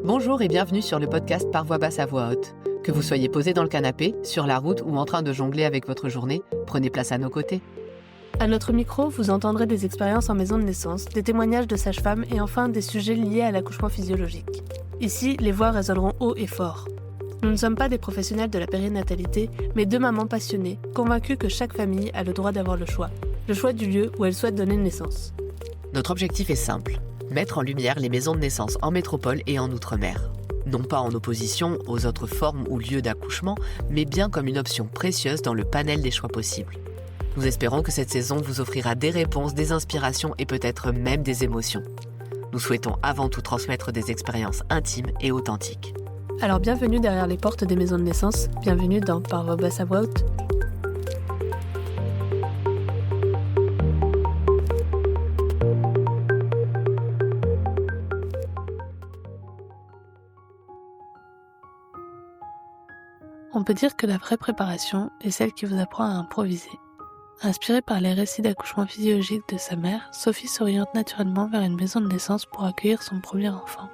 Bonjour et bienvenue sur le podcast Par voix basse à voix haute. Que vous soyez posé dans le canapé, sur la route ou en train de jongler avec votre journée, prenez place à nos côtés. À notre micro, vous entendrez des expériences en maison de naissance, des témoignages de sages-femmes et enfin des sujets liés à l'accouchement physiologique. Ici, les voix résonneront haut et fort. Nous ne sommes pas des professionnels de la périnatalité, mais deux mamans passionnées, convaincues que chaque famille a le droit d'avoir le choix du lieu où elle souhaite donner naissance. Notre objectif est simple, mettre en lumière les maisons de naissance en métropole et en outre-mer. Non pas en opposition aux autres formes ou lieux d'accouchement, mais bien comme une option précieuse dans le panel des choix possibles. Nous espérons que cette saison vous offrira des réponses, des inspirations et peut-être même des émotions. Nous souhaitons avant tout transmettre des expériences intimes et authentiques. Alors bienvenue derrière les portes des maisons de naissance, bienvenue dans Par voix basse à voix haute. On peut dire que la vraie préparation est celle qui vous apprend à improviser. Inspirée par les récits d'accouchement physiologique de sa mère, Sophie s'oriente naturellement vers une maison de naissance pour accueillir son premier enfant.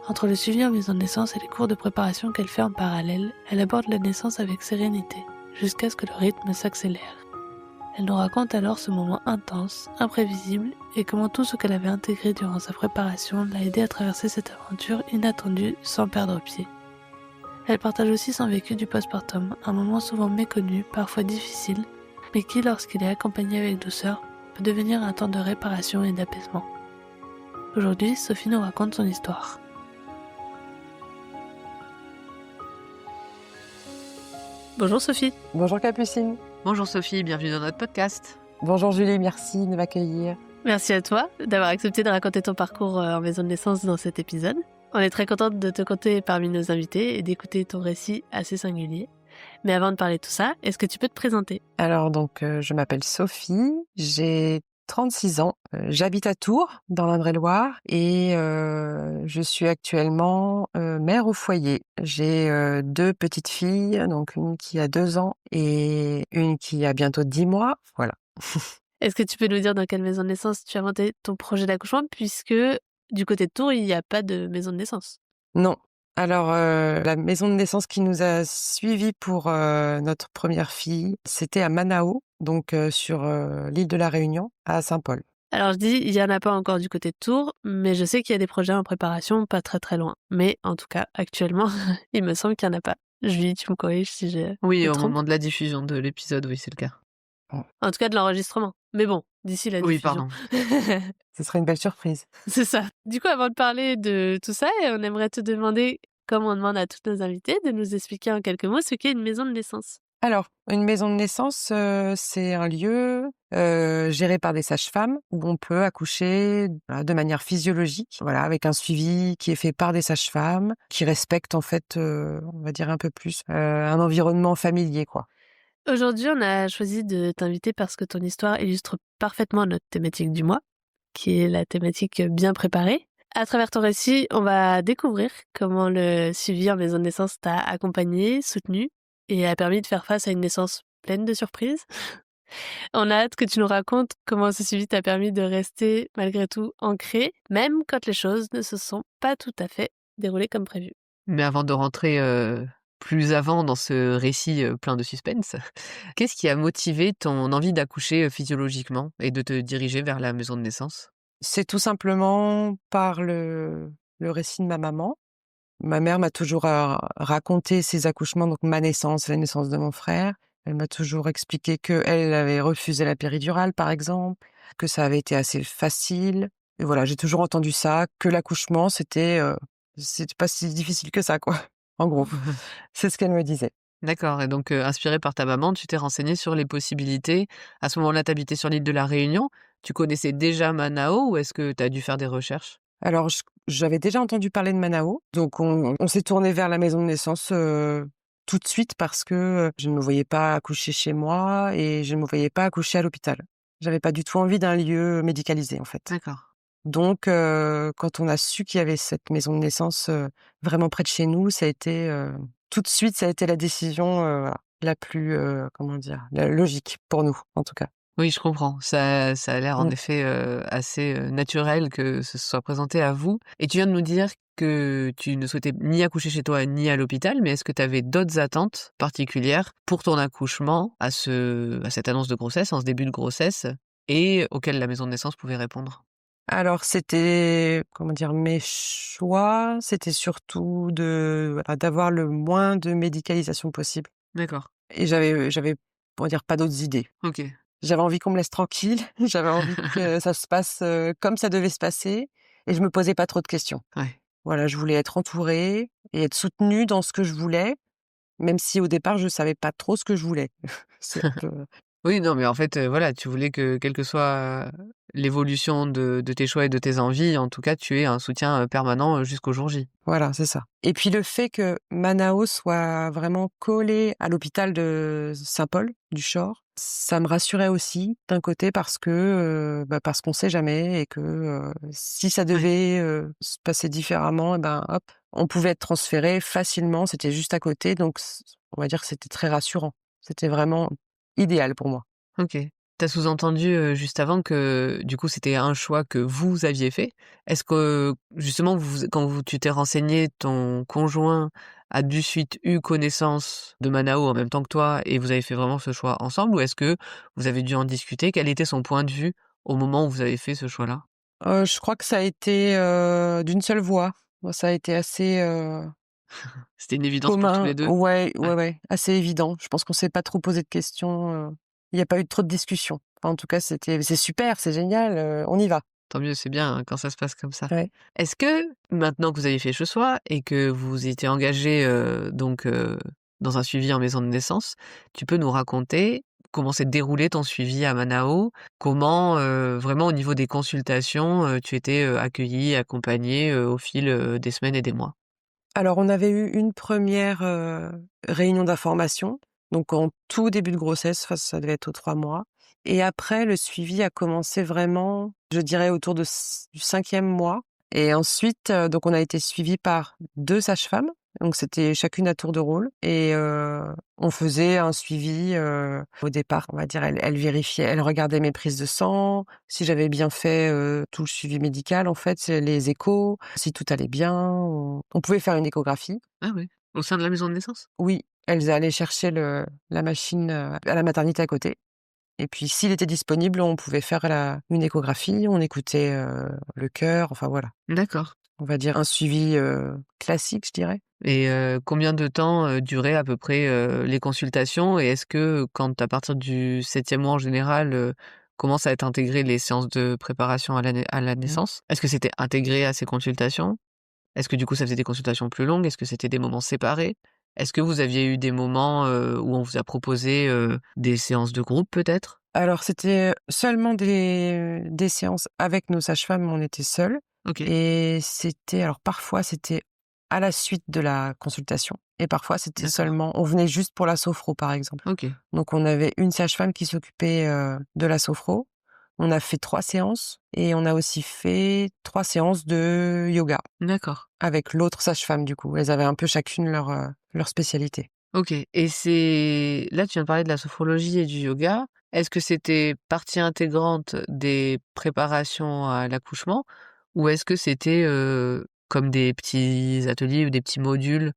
Entre le suivi en maison de naissance et les cours de préparation qu'elle fait en parallèle, elle aborde la naissance avec sérénité, jusqu'à ce que le rythme s'accélère. Elle nous raconte alors ce moment intense, imprévisible, et comment tout ce qu'elle avait intégré durant sa préparation l'a aidé à traverser cette aventure inattendue sans perdre pied. Elle partage aussi son vécu du postpartum, un moment souvent méconnu, parfois difficile, mais qui, lorsqu'il est accompagné avec douceur, peut devenir un temps de réparation et d'apaisement. Aujourd'hui, Sophie nous raconte son histoire. Bonjour Sophie. Bonjour Capucine. Bonjour Sophie, bienvenue dans notre podcast. Bonjour Julie, merci de m'accueillir. Merci à toi d'avoir accepté de raconter ton parcours en maison de naissance dans cet épisode. On est très contente de te compter parmi nos invités et d'écouter ton récit assez singulier. Mais avant de parler de tout ça, est-ce que tu peux te présenter ? Alors je m'appelle Sophie, j'ai 36 ans, j'habite à Tours, dans l'Indre-et-Loire, et je suis actuellement mère au foyer. J'ai 2 petites filles, donc une qui a 2 ans et une qui a bientôt 10 mois, voilà. Est-ce que tu peux nous dire dans quelle maison de naissance tu as monté ton projet d'accouchement, puisque du côté de Tours, il n'y a pas de maison de naissance ? Non. Alors, la maison de naissance qui nous a suivis pour notre première fille, c'était à Manao, donc sur l'île de la Réunion, à Saint-Paul. Alors je dis, il n'y en a pas encore du côté de Tours, mais je sais qu'il y a des projets en préparation, pas très très loin. Mais en tout cas, actuellement, il me semble qu'il n'y en a pas. Julie, tu me corriges si j'ai... Oui, me au trompe. moment de la diffusion de l'épisode, oui, c'est le cas. En tout cas, de l'enregistrement. Mais bon, d'ici la Oui, diffusion. pardon. Ce serait une belle surprise. C'est ça. Du coup, avant de parler de tout ça, on aimerait te demander, comme on demande à tous nos invités, de nous expliquer en quelques mots ce qu'est une maison de naissance. Alors, une maison de naissance, c'est un lieu géré par des sages-femmes où on peut accoucher de manière physiologique, voilà, avec un suivi qui est fait par des sages-femmes qui respectent en fait, on va dire un peu plus, un environnement familier, quoi. Aujourd'hui, on a choisi de t'inviter parce que ton histoire illustre parfaitement notre thématique du mois, qui est la thématique bien préparée. À travers ton récit, on va découvrir comment le suivi en maison de naissance t'a accompagné, soutenu et a permis de faire face à une naissance pleine de surprises. On a hâte que tu nous racontes comment ce suivi t'a permis de rester malgré tout ancré, même quand les choses ne se sont pas tout à fait déroulées comme prévu. Mais avant de rentrer plus avant dans ce récit plein de suspense, qu'est-ce qui a motivé ton envie d'accoucher physiologiquement et de te diriger vers la maison de naissance ? C'est tout simplement par le récit de ma maman. Ma mère m'a toujours raconté ses accouchements, donc ma naissance, la naissance de mon frère. Elle m'a toujours expliqué qu'elle avait refusé la péridurale, par exemple, que ça avait été assez facile. Et voilà, j'ai toujours entendu ça, que l'accouchement, c'était pas si difficile que ça, quoi. En gros, c'est ce qu'elle me disait. D'accord, et donc inspirée par ta maman, tu t'es renseignée sur les possibilités. À ce moment-là, tu habitais sur l'île de la Réunion. Tu connaissais déjà Manao ou est-ce que tu as dû faire des recherches ? Alors, j'avais déjà entendu parler de Manao, donc on s'est tourné vers la maison de naissance tout de suite parce que je ne me voyais pas accoucher chez moi et je ne me voyais pas accoucher à l'hôpital. J'avais pas du tout envie d'un lieu médicalisé, en fait. D'accord. Donc, quand on a su qu'il y avait cette maison de naissance vraiment près de chez nous, ça a été tout de suite, ça a été la décision la plus, la logique pour nous, en tout cas. Oui, je comprends. Ça a l'air en Mmh. effet assez naturel que ce soit présenté à vous. Et tu viens de nous dire que tu ne souhaitais ni accoucher chez toi, ni à l'hôpital, mais est-ce que tu avais d'autres attentes particulières pour ton accouchement à cette annonce de grossesse, en ce début de grossesse, et auxquelles la maison de naissance pouvait répondre? Alors c'était, comment dire? Mes choix, c'était surtout voilà, d'avoir le moins de médicalisation possible D'accord. et j'avais, on va dire, pas d'autres idées. OK. J'avais envie qu'on me laisse tranquille, j'avais envie que ça se passe, comme ça devait se passer et je me posais pas trop de questions. Ouais. Voilà, je voulais être entourée et être soutenue dans ce que je voulais, même si au départ je savais pas trop ce que je voulais. C'est un peu Oui, non, mais en fait, voilà, tu voulais que quelle que soit l'évolution de tes choix et de tes envies, en tout cas, tu aies un soutien, permanent, jusqu'au jour J. voilà, c'est ça. Et puis le fait que Manao soit vraiment collé à l'hôpital de Saint-Paul du Shor, ça me rassurait aussi d'un côté parce que, parce qu'on sait jamais et que, si ça Ouais. devait, se passer différemment et ben, hop, on pouvait être transféré facilement, c'était juste à côté donc on va dire que c'était très rassurant. C'était vraiment idéal pour moi. OK. Tu as sous-entendu, juste avant que, du coup, c'était un choix que vous aviez fait. Est-ce que, justement, tu t'es renseigné, ton conjoint a de suite eu connaissance de Manao en même temps que toi et vous avez fait vraiment ce choix ensemble? Ou est-ce que vous avez dû en discuter? Quel était son point de vue au moment où vous avez fait ce choix-là? Je crois que ça a été, d'une seule voix. Moi, ça a été assez, C'était une évidence pour tous commun. les 2. Ouais, ouais, Ouais. ouais, assez évident. Je pense qu'on s'est pas trop posé de questions, il y a pas eu trop de discussions. Enfin, en tout cas, c'est super, c'est génial, on y va. Tant mieux, c'est bien, hein, quand ça se passe comme ça. Ouais. Est-ce que, maintenant que vous avez fait ce choix et que vous étiez engagé dans un suivi en maison de naissance, tu peux nous raconter comment s'est déroulé ton suivi à Manao? Comment, vraiment au niveau des consultations, tu étais, accueillie, accompagnée, au fil, des semaines et des mois? Alors, on avait eu une première réunion d'information, donc en tout début de grossesse, enfin, ça devait être aux 3 mois et après le suivi a commencé vraiment, je dirais autour du 5e mois et ensuite, donc on a été suivis par 2 sages-femmes, donc c'était chacune à tour de rôle et on faisait un suivi, au départ, on va dire, elle vérifiait, elle regardait mes prises de sang, si j'avais bien fait, tout le suivi médical en fait, c'est les échos, si tout allait bien, on pouvait faire une échographie. Ah oui, au sein de la maison de naissance? Oui, elles allaient chercher la machine, à la maternité à côté et puis s'il était disponible, on pouvait faire une échographie, on écoutait, le cœur, enfin voilà. D'accord. On va dire un suivi, classique, je dirais. Et combien de temps, duraient à peu près, les consultations? Et est-ce que quand à partir du 7e mois en général, commencent à être intégrées les séances de préparation à la Mmh. naissance? Est-ce que c'était intégré à ces consultations? Est-ce que du coup ça faisait des consultations plus longues? Est-ce que c'était des moments séparés? Est-ce que vous aviez eu des moments, où on vous a proposé, des séances de groupe peut-être? Alors c'était seulement des séances avec nos sages-femmes, on était seuls OK, et c'était alors parfois c'était à la suite de la consultation et parfois c'était d'accord. seulement on venait juste pour la sophro, par exemple. OK, Donc on avait une sage-femme qui s'occupait, de la sophro. On a fait 3 séances et on a aussi fait 3 séances de yoga d'accord. avec l'autre sage-femme, du coup. Elles avaient un peu chacune leur spécialité. OK, et c'est là, tu viens de parler de la sophrologie et du yoga. Est-ce que c'était partie intégrante des préparations à l'accouchement? Ou est-ce que c'était, comme des petits ateliers ou des petits modules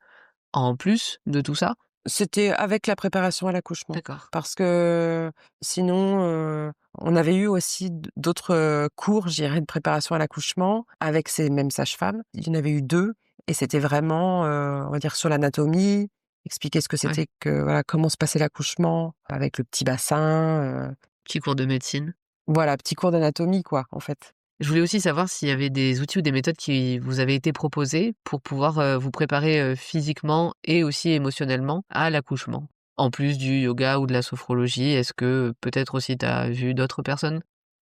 en plus de tout ça? C'était avec la préparation à l'accouchement D'accord. parce que sinon, on avait eu aussi d'autres, cours, je dirais, de préparation à l'accouchement avec ces mêmes sages-femmes. Il y en avait eu 2 et c'était vraiment, on va dire sur l'anatomie, expliquer ce que Ouais, c'était que voilà, comment se passait l'accouchement avec le petit bassin, petit cours de médecine. voilà, petit cours d'anatomie quoi, en fait. Je voulais aussi savoir s'il y avait des outils ou des méthodes qui vous avaient été proposés pour pouvoir, vous préparer, physiquement et aussi émotionnellement à l'accouchement? En plus du yoga ou de la sophrologie, est-ce que peut-être aussi tu as vu d'autres personnes?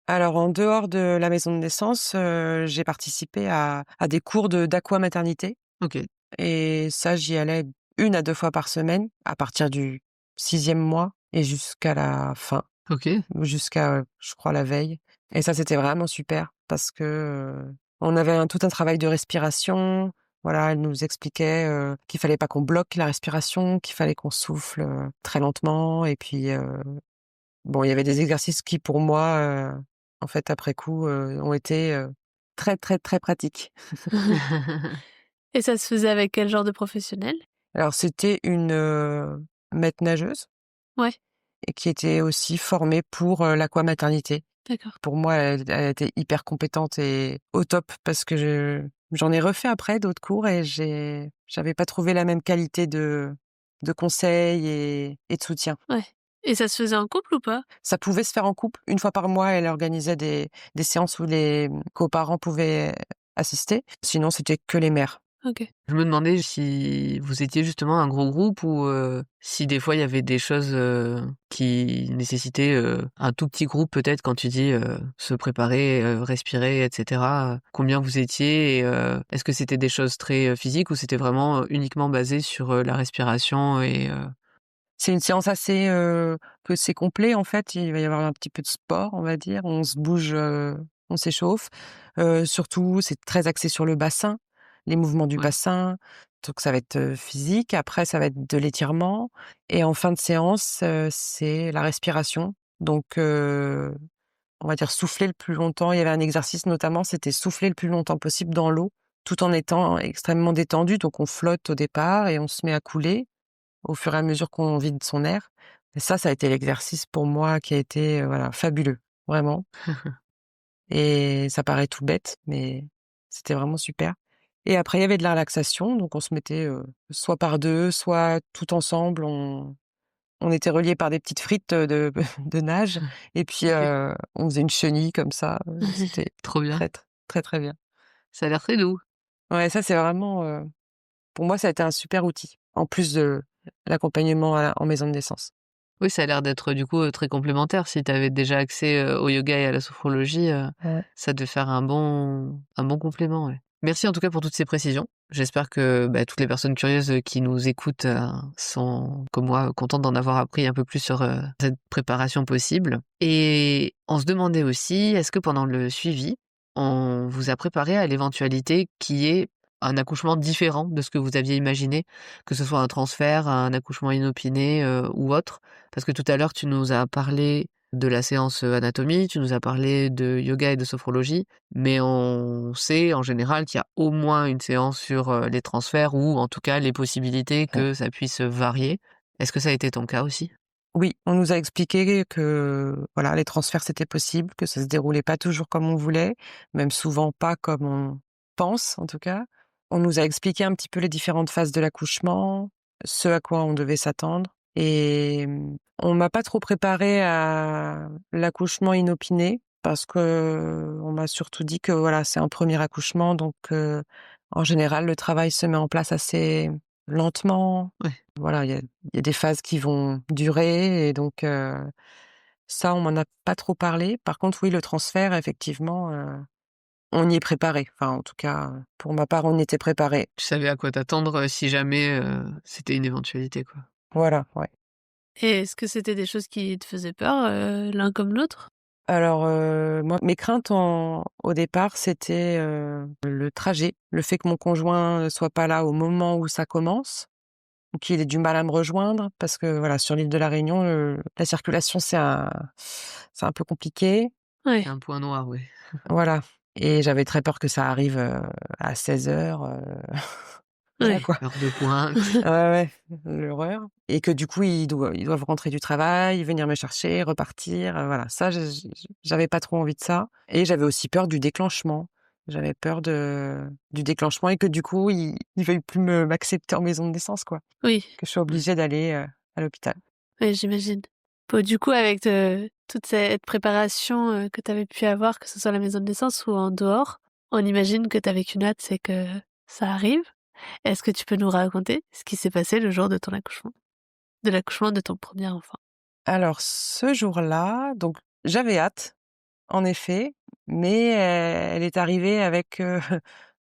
Alors en dehors de la maison de naissance, j'ai participé à des cours d'aquamaternité. OK, Et ça, j'y allais 1 à 2 fois par semaine, à partir du 6e mois et jusqu'à la fin, OK. jusqu'à, je crois la veille et ça, c'était vraiment super parce que, on avait tout un travail de respiration. Voilà, elle nous expliquait, qu'il fallait pas qu'on bloque la respiration, qu'il fallait qu'on souffle, très lentement et puis, bon, il y avait des exercices qui pour moi, en fait, après coup, ont été, très, très, très pratiques. Et ça se faisait avec quel genre de professionnel? Alors c'était une, maître nageuse Ouais, et qui était aussi formée pour, l'aquamaternité. d'accord. Pour moi, elle était hyper compétente et au top parce que j'en ai refait après d'autres cours et j'avais pas trouvé la même qualité de conseils et de soutien. Ouais. Et ça se faisait en couple ou pas? Ça pouvait se faire en couple. Une fois par mois, elle organisait des séances où les coparents pouvaient assister. Sinon, c'était que les mères. OK. Je me demandais si vous étiez justement un gros groupe ou si des fois il y avait des choses, qui nécessitaient, un tout petit groupe peut-être quand tu dis, se préparer, respirer et cetera, combien vous étiez et est-ce que c'était des choses très, physiques ou c'était vraiment, uniquement basé sur, la respiration et C'est une séance assez, que c'est complet en fait. Il va y avoir un petit peu de sport, on va dire. On se bouge, on s'échauffe. Surtout, c'est très axé sur le bassin, les mouvements du ouais, bassin. Donc ça va être, physique. Après, ça va être de l'étirement et en fin de séance, c'est la respiration. Donc, on va dire souffler le plus longtemps. Il y avait un exercice notamment, c'était souffler le plus longtemps possible dans l'eau, tout en étant extrêmement détendu. Donc on flotte au départ et on se met à couler au fur et à mesure qu'on vide son air. Et ça a été l'exercice pour moi qui a été, voilà, fabuleux, vraiment. Et ça paraît tout bête, mais c'était vraiment super. Et après, il y avait de la relaxation, donc on se mettait, soit par 2, soit tout ensemble. On était reliés par des petites frites, de de nage et puis, OK. on faisait une chenille comme ça, c'était Trop bien. très, très, très bien. Ça a l'air très doux. Ouais, ça, c'est vraiment, pour moi, ça a été un super outil, en plus de l'accompagnement en maison de naissance. Oui, ça a l'air d'être, du coup, très complémentaire. Si tu avais déjà accès, au yoga et à la sophrologie, Ouais. ça devait faire un bon complément, ouais. Merci en tout cas pour toutes ces précisions. J'espère que, bah, toutes les personnes curieuses, qui nous écoutent, sont, comme moi, contentes d'en avoir appris un peu plus sur, cette préparation possible et on se demandait aussi, est-ce que pendant le suivi, on vous a préparé à l'éventualité qu'il y ait un accouchement différent de ce que vous aviez imaginé? Que ce soit un transfert, un accouchement inopiné, ou autre? Parce que tout à l'heure, tu nous as parlé de la séance, anatomie, tu nous as parlé de yoga et de sophrologie, mais on sait en général qu'il y a au moins une séance sur, les transferts ou en tout cas les possibilités Ouais. que ça puisse, varier. Est-ce que ça a été ton cas aussi? Oui, on nous a expliqué que, voilà, les transferts, c'était possible, que ça se déroulait pas toujours comme on voulait, même souvent pas comme on pense, en tout cas. On nous a expliqué un petit peu les différentes phases de l'accouchement, ce à quoi on devait s'attendre et on m'a pas trop préparée à l'accouchement inopiné parce que on m'a surtout dit que, voilà, c'est un premier accouchement donc en général, le travail se met en place assez lentement. Ouais. Voilà, il y a des phases qui vont durer et donc ça, on m'en a pas trop parlé. Par contre, oui, le transfert, effectivement, on y est préparé. Enfin, en tout cas, pour ma part, on y était préparé. Tu savais à quoi t'attendre, si jamais, c'était une éventualité, quoi. Voilà, ouais. Et est-ce que c'était des choses qui te faisaient peur, l'un comme l'autre? Alors, moi, mes craintes au départ, c'était, le trajet, le fait que mon conjoint ne soit pas là au moment où ça commence ou qu'il ait du mal à me rejoindre parce que, voilà, sur l'île de la Réunion, la circulation, c'est un peu compliqué. Ouais, C'est un point noir, oui. Voilà et j'avais très peur que ça arrive, à 16:00, voilà ouais. quoi. Heure de pointe. Ouais, ouais, l'horreur et que du coup, ils doivent rentrer du travail, venir me chercher, repartir, voilà. Ça, j'avais pas trop envie de ça et j'avais aussi peur du déclenchement. J'avais peur du déclenchement et que du coup, ils veuillent plus m'accepter en maison de naissance, quoi. Oui, Que je sois Ouais. obligée d'aller, à l'hôpital. ouais, j'imagine. Bon, du coup, avec, toute cette préparation, que tu avais pu avoir, que ce soit à la maison de naissance ou en dehors, on imagine que tu avais qu'une hâte, c'est que ça arrive. Est-ce que tu peux nous raconter ce qui s'est passé le jour de ton accouchement? De l'accouchement de ton premier enfant? Alors ce jour-là, donc j'avais hâte, en effet, mais elle est arrivée avec,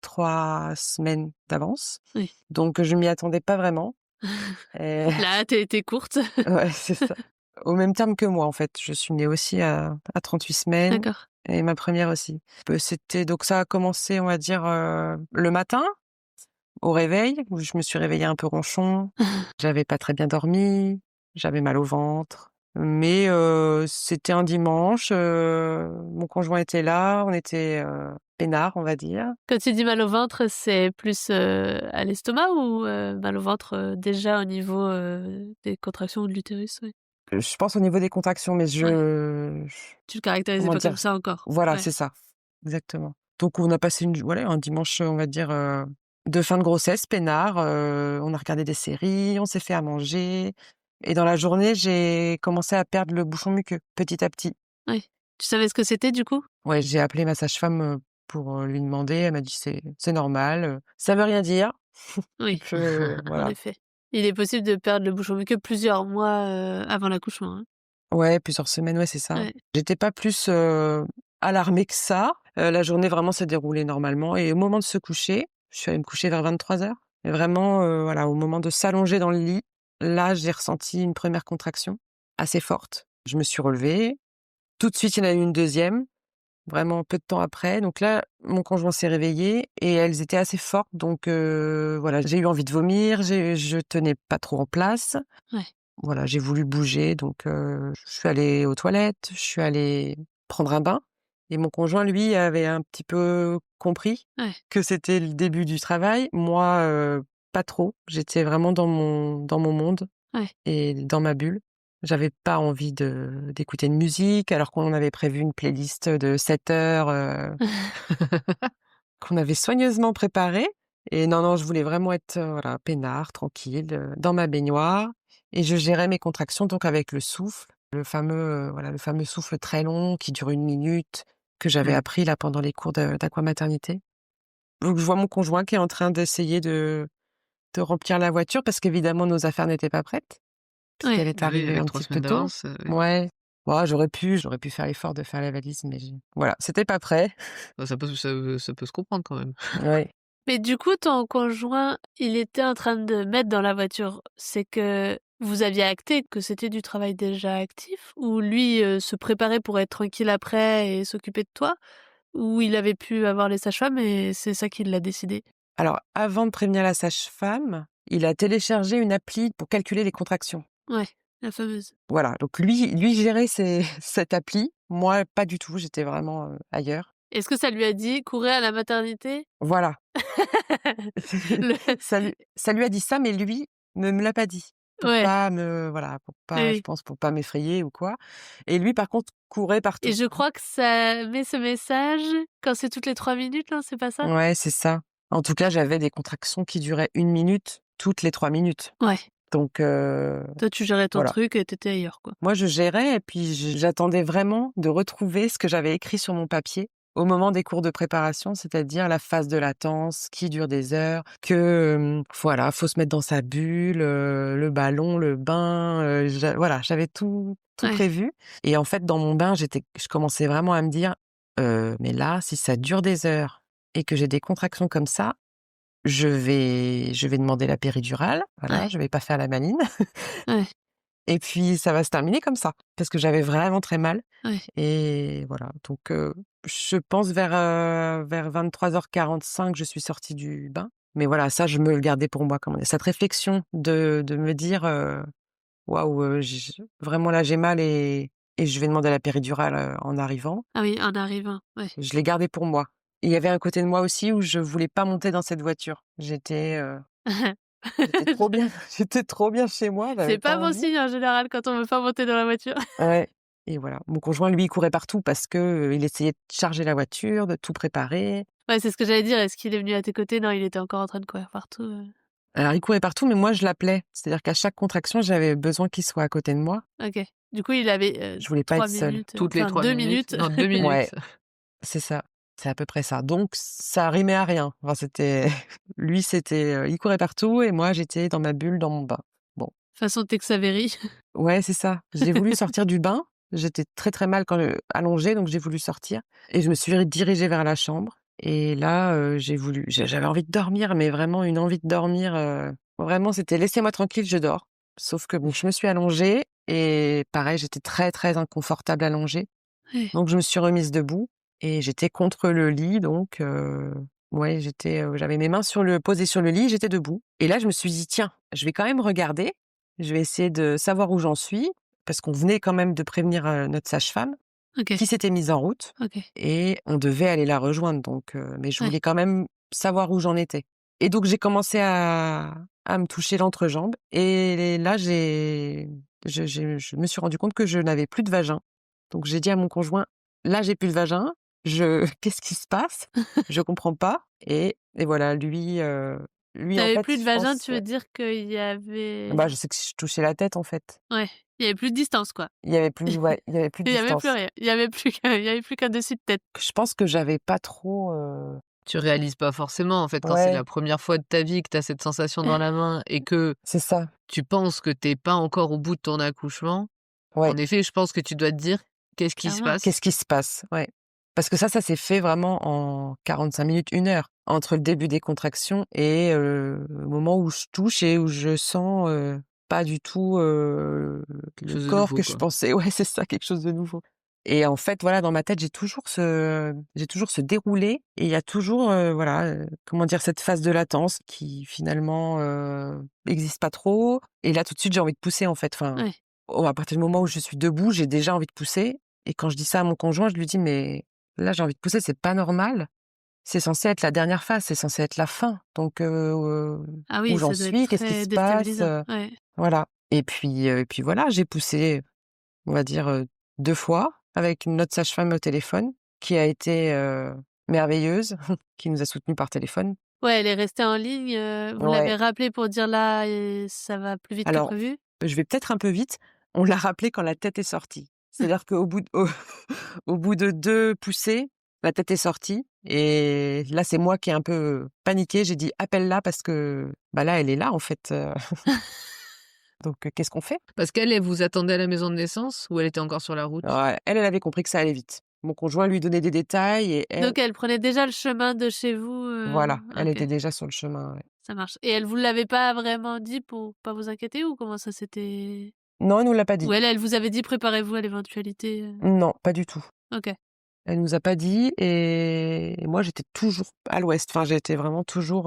3 semaines d'avance, Oui. donc je m'y attendais pas vraiment et La hâte a été courte. ouais, c'est ça. Au même terme que moi, en fait. Je suis née aussi à 38 semaines D'accord. et ma première aussi. C'était donc ça a commencé, on va dire, le matin, au réveil, où je me suis réveillée un peu ronchon. J'avais pas très bien dormi, j'avais mal au ventre, Mais c'était un dimanche, mon conjoint était là, on était, peinards, on va dire. Quand tu dis mal au ventre, c'est plus, à l'estomac ou, mal au ventre, déjà au niveau, des contractions de l'utérus? Ouais. Je pense au niveau des contractions, mais Ouais. je Tu le caractérisais comment pas comme dire? ça encore? Voilà, Ouais. c'est ça, exactement. Donc on a passé un dimanche, on va dire, de fin de grossesse, peinard, on a regardé des séries, on s'est fait à manger et dans la journée, j'ai commencé à perdre le bouchon muqueux, petit à petit. Ouais. Tu savais ce que c'était du coup? Ouais, j'ai appelé ma sage-femme, pour, lui demander, elle m'a dit: «C'est normal, ça veut rien dire». Oui, en Voilà. effet. Il est possible de perdre le bouchon muqueux plusieurs mois, avant l'accouchement, hein. Ouais, plusieurs semaines, ouais, c'est ça. Ouais. J'étais pas plus, alarmée que ça. La journée vraiment s'est déroulée normalement et au moment de se coucher, je suis allée me coucher vers 23:00 et vraiment, voilà, au moment de s'allonger dans le lit, là, j'ai ressenti une première contraction assez forte. Je me suis relevée, tout de suite, il y en a eu une deuxième, vraiment peu de temps après. Donc là, mon conjoint s'est réveillé et elles étaient assez fortes donc voilà, j'ai eu envie de vomir, je tenais pas trop en place. Ouais. Voilà, j'ai voulu bouger donc je suis allée aux toilettes, je suis allée prendre un bain et mon conjoint, lui, avait un petit peu compris Ouais. que c'était le début du travail. Moi, pas trop. J'étais vraiment dans mon monde Ouais. et dans ma bulle. J'avais pas envie d'écouter de musique alors qu'on avait prévu une playlist de 7 heures, qu'on avait soigneusement préparée et non, non, je voulais vraiment être, voilà, peinard, tranquille, dans ma baignoire et je gérais mes contractions donc avec le souffle, le fameux souffle très long qui dure 1 minute, que j'avais appris là pendant les cours d'aquamaternité. Donc je vois mon conjoint qui est en train d'essayer de remplir la voiture parce qu'évidemment nos affaires n'étaient pas prêtes, Ouais. puisqu'elle est Bah oui, arrivée avec un 3 petit peu semaines tôt. d'avance, oui. Ouais. Ouais, j'aurais pu faire l'effort de faire la valise mais voilà, c'était pas prêt. Bah, ça peut se comprendre quand même. Ouais. Mais du coup, ton conjoint, il était en train de mettre dans la voiture, c'est que vous aviez acté que c'était du travail déjà actif? Ou lui, se préparait pour être tranquille après et s'occuper de toi? Ou il avait pu avoir les sages-femmes et c'est ça qui l'a décidé? Alors, avant de prévenir la sage-femme, il a téléchargé une appli pour calculer les contractions. Ouais, la fameuse. Voilà, donc lui gérait cette appli. Moi, pas du tout, j'étais vraiment, ailleurs. Est-ce que ça lui a dit: «Courez à la maternité»? Voilà. Le Ça lui a dit ça, mais lui ne me l'a pas dit. Pour Ouais, pas me voilà, pour pas je oui. pense pour pas m'effrayer ou quoi et lui, par contre, courait Et partout. je crois que ça met ce message quand c'est toutes les 3 minutes, non, c'est pas ça? Ouais, c'est ça. En tout cas, j'avais des contractions qui duraient 1 minute toutes les 3 minutes. Ouais. Donc Toi, tu gérais ton voilà. truc et tu étais ailleurs, quoi. Moi, je gérais et puis j'attendais vraiment de retrouver ce que j'avais écrit sur mon papier au moment des cours de préparation, c'est-à-dire la phase de latence qui dure des heures, que, voilà, faut se mettre dans sa bulle, le ballon, le bain, voilà, j'avais tout Ouais. prévu et en fait, dans mon bain, je commençais vraiment à me dire: Mais là, si ça dure des heures et que j'ai des contractions comme ça, je vais demander la péridurale, voilà, Ouais. je vais pas faire la maline Ouais. et puis ça va se terminer comme ça, parce que j'avais vraiment très mal Ouais. et voilà, donc je pense vers 23:45, je suis sortie du bain. Mais voilà, ça, je me le gardais pour moi, comment dire? Cette réflexion de me dire, «Waouh, j vraiment là, j'ai mal et je vais demander la péridurale, en arrivant». Ah oui, en arrivant, ouais. Je l'ai gardé pour moi. Il y avait un côté de moi aussi où je voulais pas monter dans cette voiture. J'étais trop bien j'étais trop bien chez moi, j'avais C'est pas pas bon envie. signe en général quand on veut pas monter dans la voiture. Ouais et voilà. Mon conjoint, lui, il courait partout parce que, il essayait de charger la voiture, de tout préparer. Ouais, c'est ce que j'allais dire. Est-ce qu'il est venu à tes côtés? Non, il était encore en train de courir partout, Alors il courait partout, mais moi je l'appelais. C'est-à-dire qu'à chaque contraction, j'avais besoin qu'il soit à côté de moi. OK. Du coup, il avait, Je voulais pas 3 être seule. minutes, Toutes les enfin 3 2 minutes? minutes. Non, 2 Ouais, minutes. c'est ça. C'est à peu près ça. Donc ça rimait à rien. Enfin c'était lui, il courait partout et moi j'étais dans ma bulle, dans mon bain. Bon, Façon Tex Avery. ouais, c'est ça. J'ai voulu sortir du bain. J'étais très, très mal allongée, donc j'ai voulu sortir et je me suis dirigée vers la chambre et là, j'avais envie de dormir, mais vraiment une envie de dormir, vraiment c'était: «Laissez-moi tranquille, je dors». Sauf que bon, je me suis allongée et pareil, j'étais très, très inconfortable allongée. Ouais. Donc je me suis remise debout et j'étais contre le lit donc ouais, j'avais mes mains posées sur le lit, j'étais debout et là, je me suis dit: «Tiens, je vais quand même regarder, je vais essayer de savoir où j'en suis». parce qu'on venait quand même de prévenir, notre sage-femme OK, qui s'était mise en route OK. et on devait aller la rejoindre donc mais je Ouais. voulais quand même savoir où j'en étais et donc j'ai commencé à me toucher l'entrejambe et là je me suis rendu compte que je n'avais plus de vagin. Donc j'ai dit à mon conjoint: «Là, j'ai plus de vagin, je qu'est-ce qui se passe? Je comprends pas» et voilà, lui Tu en avais fait, plus de je vagin, pense, tu veux dire qu'il y bah, avait je sais que je touchais la tête en fait. ouais, il y avait plus de distance, quoi. Il y avait plus ouais, il y avait plus de Il y avait plus distance. rien. Il y avait plus qu'un dessus de tête. Je pense que j'avais pas trop, Tu réalises pas forcément, en fait, quand c'est ouais, la première fois de ta vie que tu as cette sensation dans la main et que c'est ça, tu penses que tu pas encore au bout de ton accouchement, ouais. en effet, je pense que tu dois te dire: «Qu'est-ce qui se Clairement. passe?» Qu'est-ce qui se passe? Ouais. Parce que ça s'est fait vraiment en 45 minutes, 1 heure, entre le début des contractions et le moment où je touche et où je sens, pas du tout, Quelque le chose de corps nouveau, que je quoi. pensais ouais, c'est ça, quelque chose de nouveau et en fait, voilà, dans ma tête, j'ai toujours ce déroulé et il y a toujours, voilà, comment dire? Cette phase de latence qui finalement, existe pas trop et là, tout de suite, j'ai envie de pousser, en fait. Enfin, Ouais. à partir du moment où je suis debout, j'ai déjà envie de pousser et quand je dis ça à mon conjoint, je lui dis: «Mais là, j'ai envie de pousser, c'est pas normal. C'est censé être la dernière phase, c'est censé être la fin. Donc Ah où oui, j'en ça doit être suis? Qu'est-ce qui très se passe?» déstabilisant. Ouais. Voilà et puis voilà, j'ai poussé, on va dire, 2 fois avec une autre sage-femme au téléphone qui a été, merveilleuse, qui nous a soutenus par téléphone. Ouais, elle est restée en ligne, vous Ouais, l'avez rappelée pour dire: «Là, ça va plus vite que alors prévu»? je vais peut-être un peu vite. On l'a rappelé quand la tête est sortie. C'est-à-dire qu'au bout d au au bout de 2 poussées, la tête est sortie et là, c'est moi qui ai un peu paniqué. J'ai dit: «Appelle-la parce que, bah, là, elle est là, en fait, donc qu'est-ce qu'on fait?» Parce qu'elle, elle vous attendait à la maison de naissance ou elle était encore sur la route? Ouais, elle avait compris que ça allait vite. Mon conjoint lui donnait des détails et elle Donc elle prenait déjà le chemin de chez vous, voilà, elle OK, était déjà sur le chemin, ouais. ça marche. Et elle vous l'avait pas vraiment dit pour pas vous inquiéter ou comment ça s'était Non, elle nous l'a pas dit. ou elle vous avait dit: «Préparez-vous à l'éventualité», Non, pas du tout. OK. Elle nous a pas dit et moi, j'étais toujours à l'ouest. Enfin, j'étais vraiment toujours,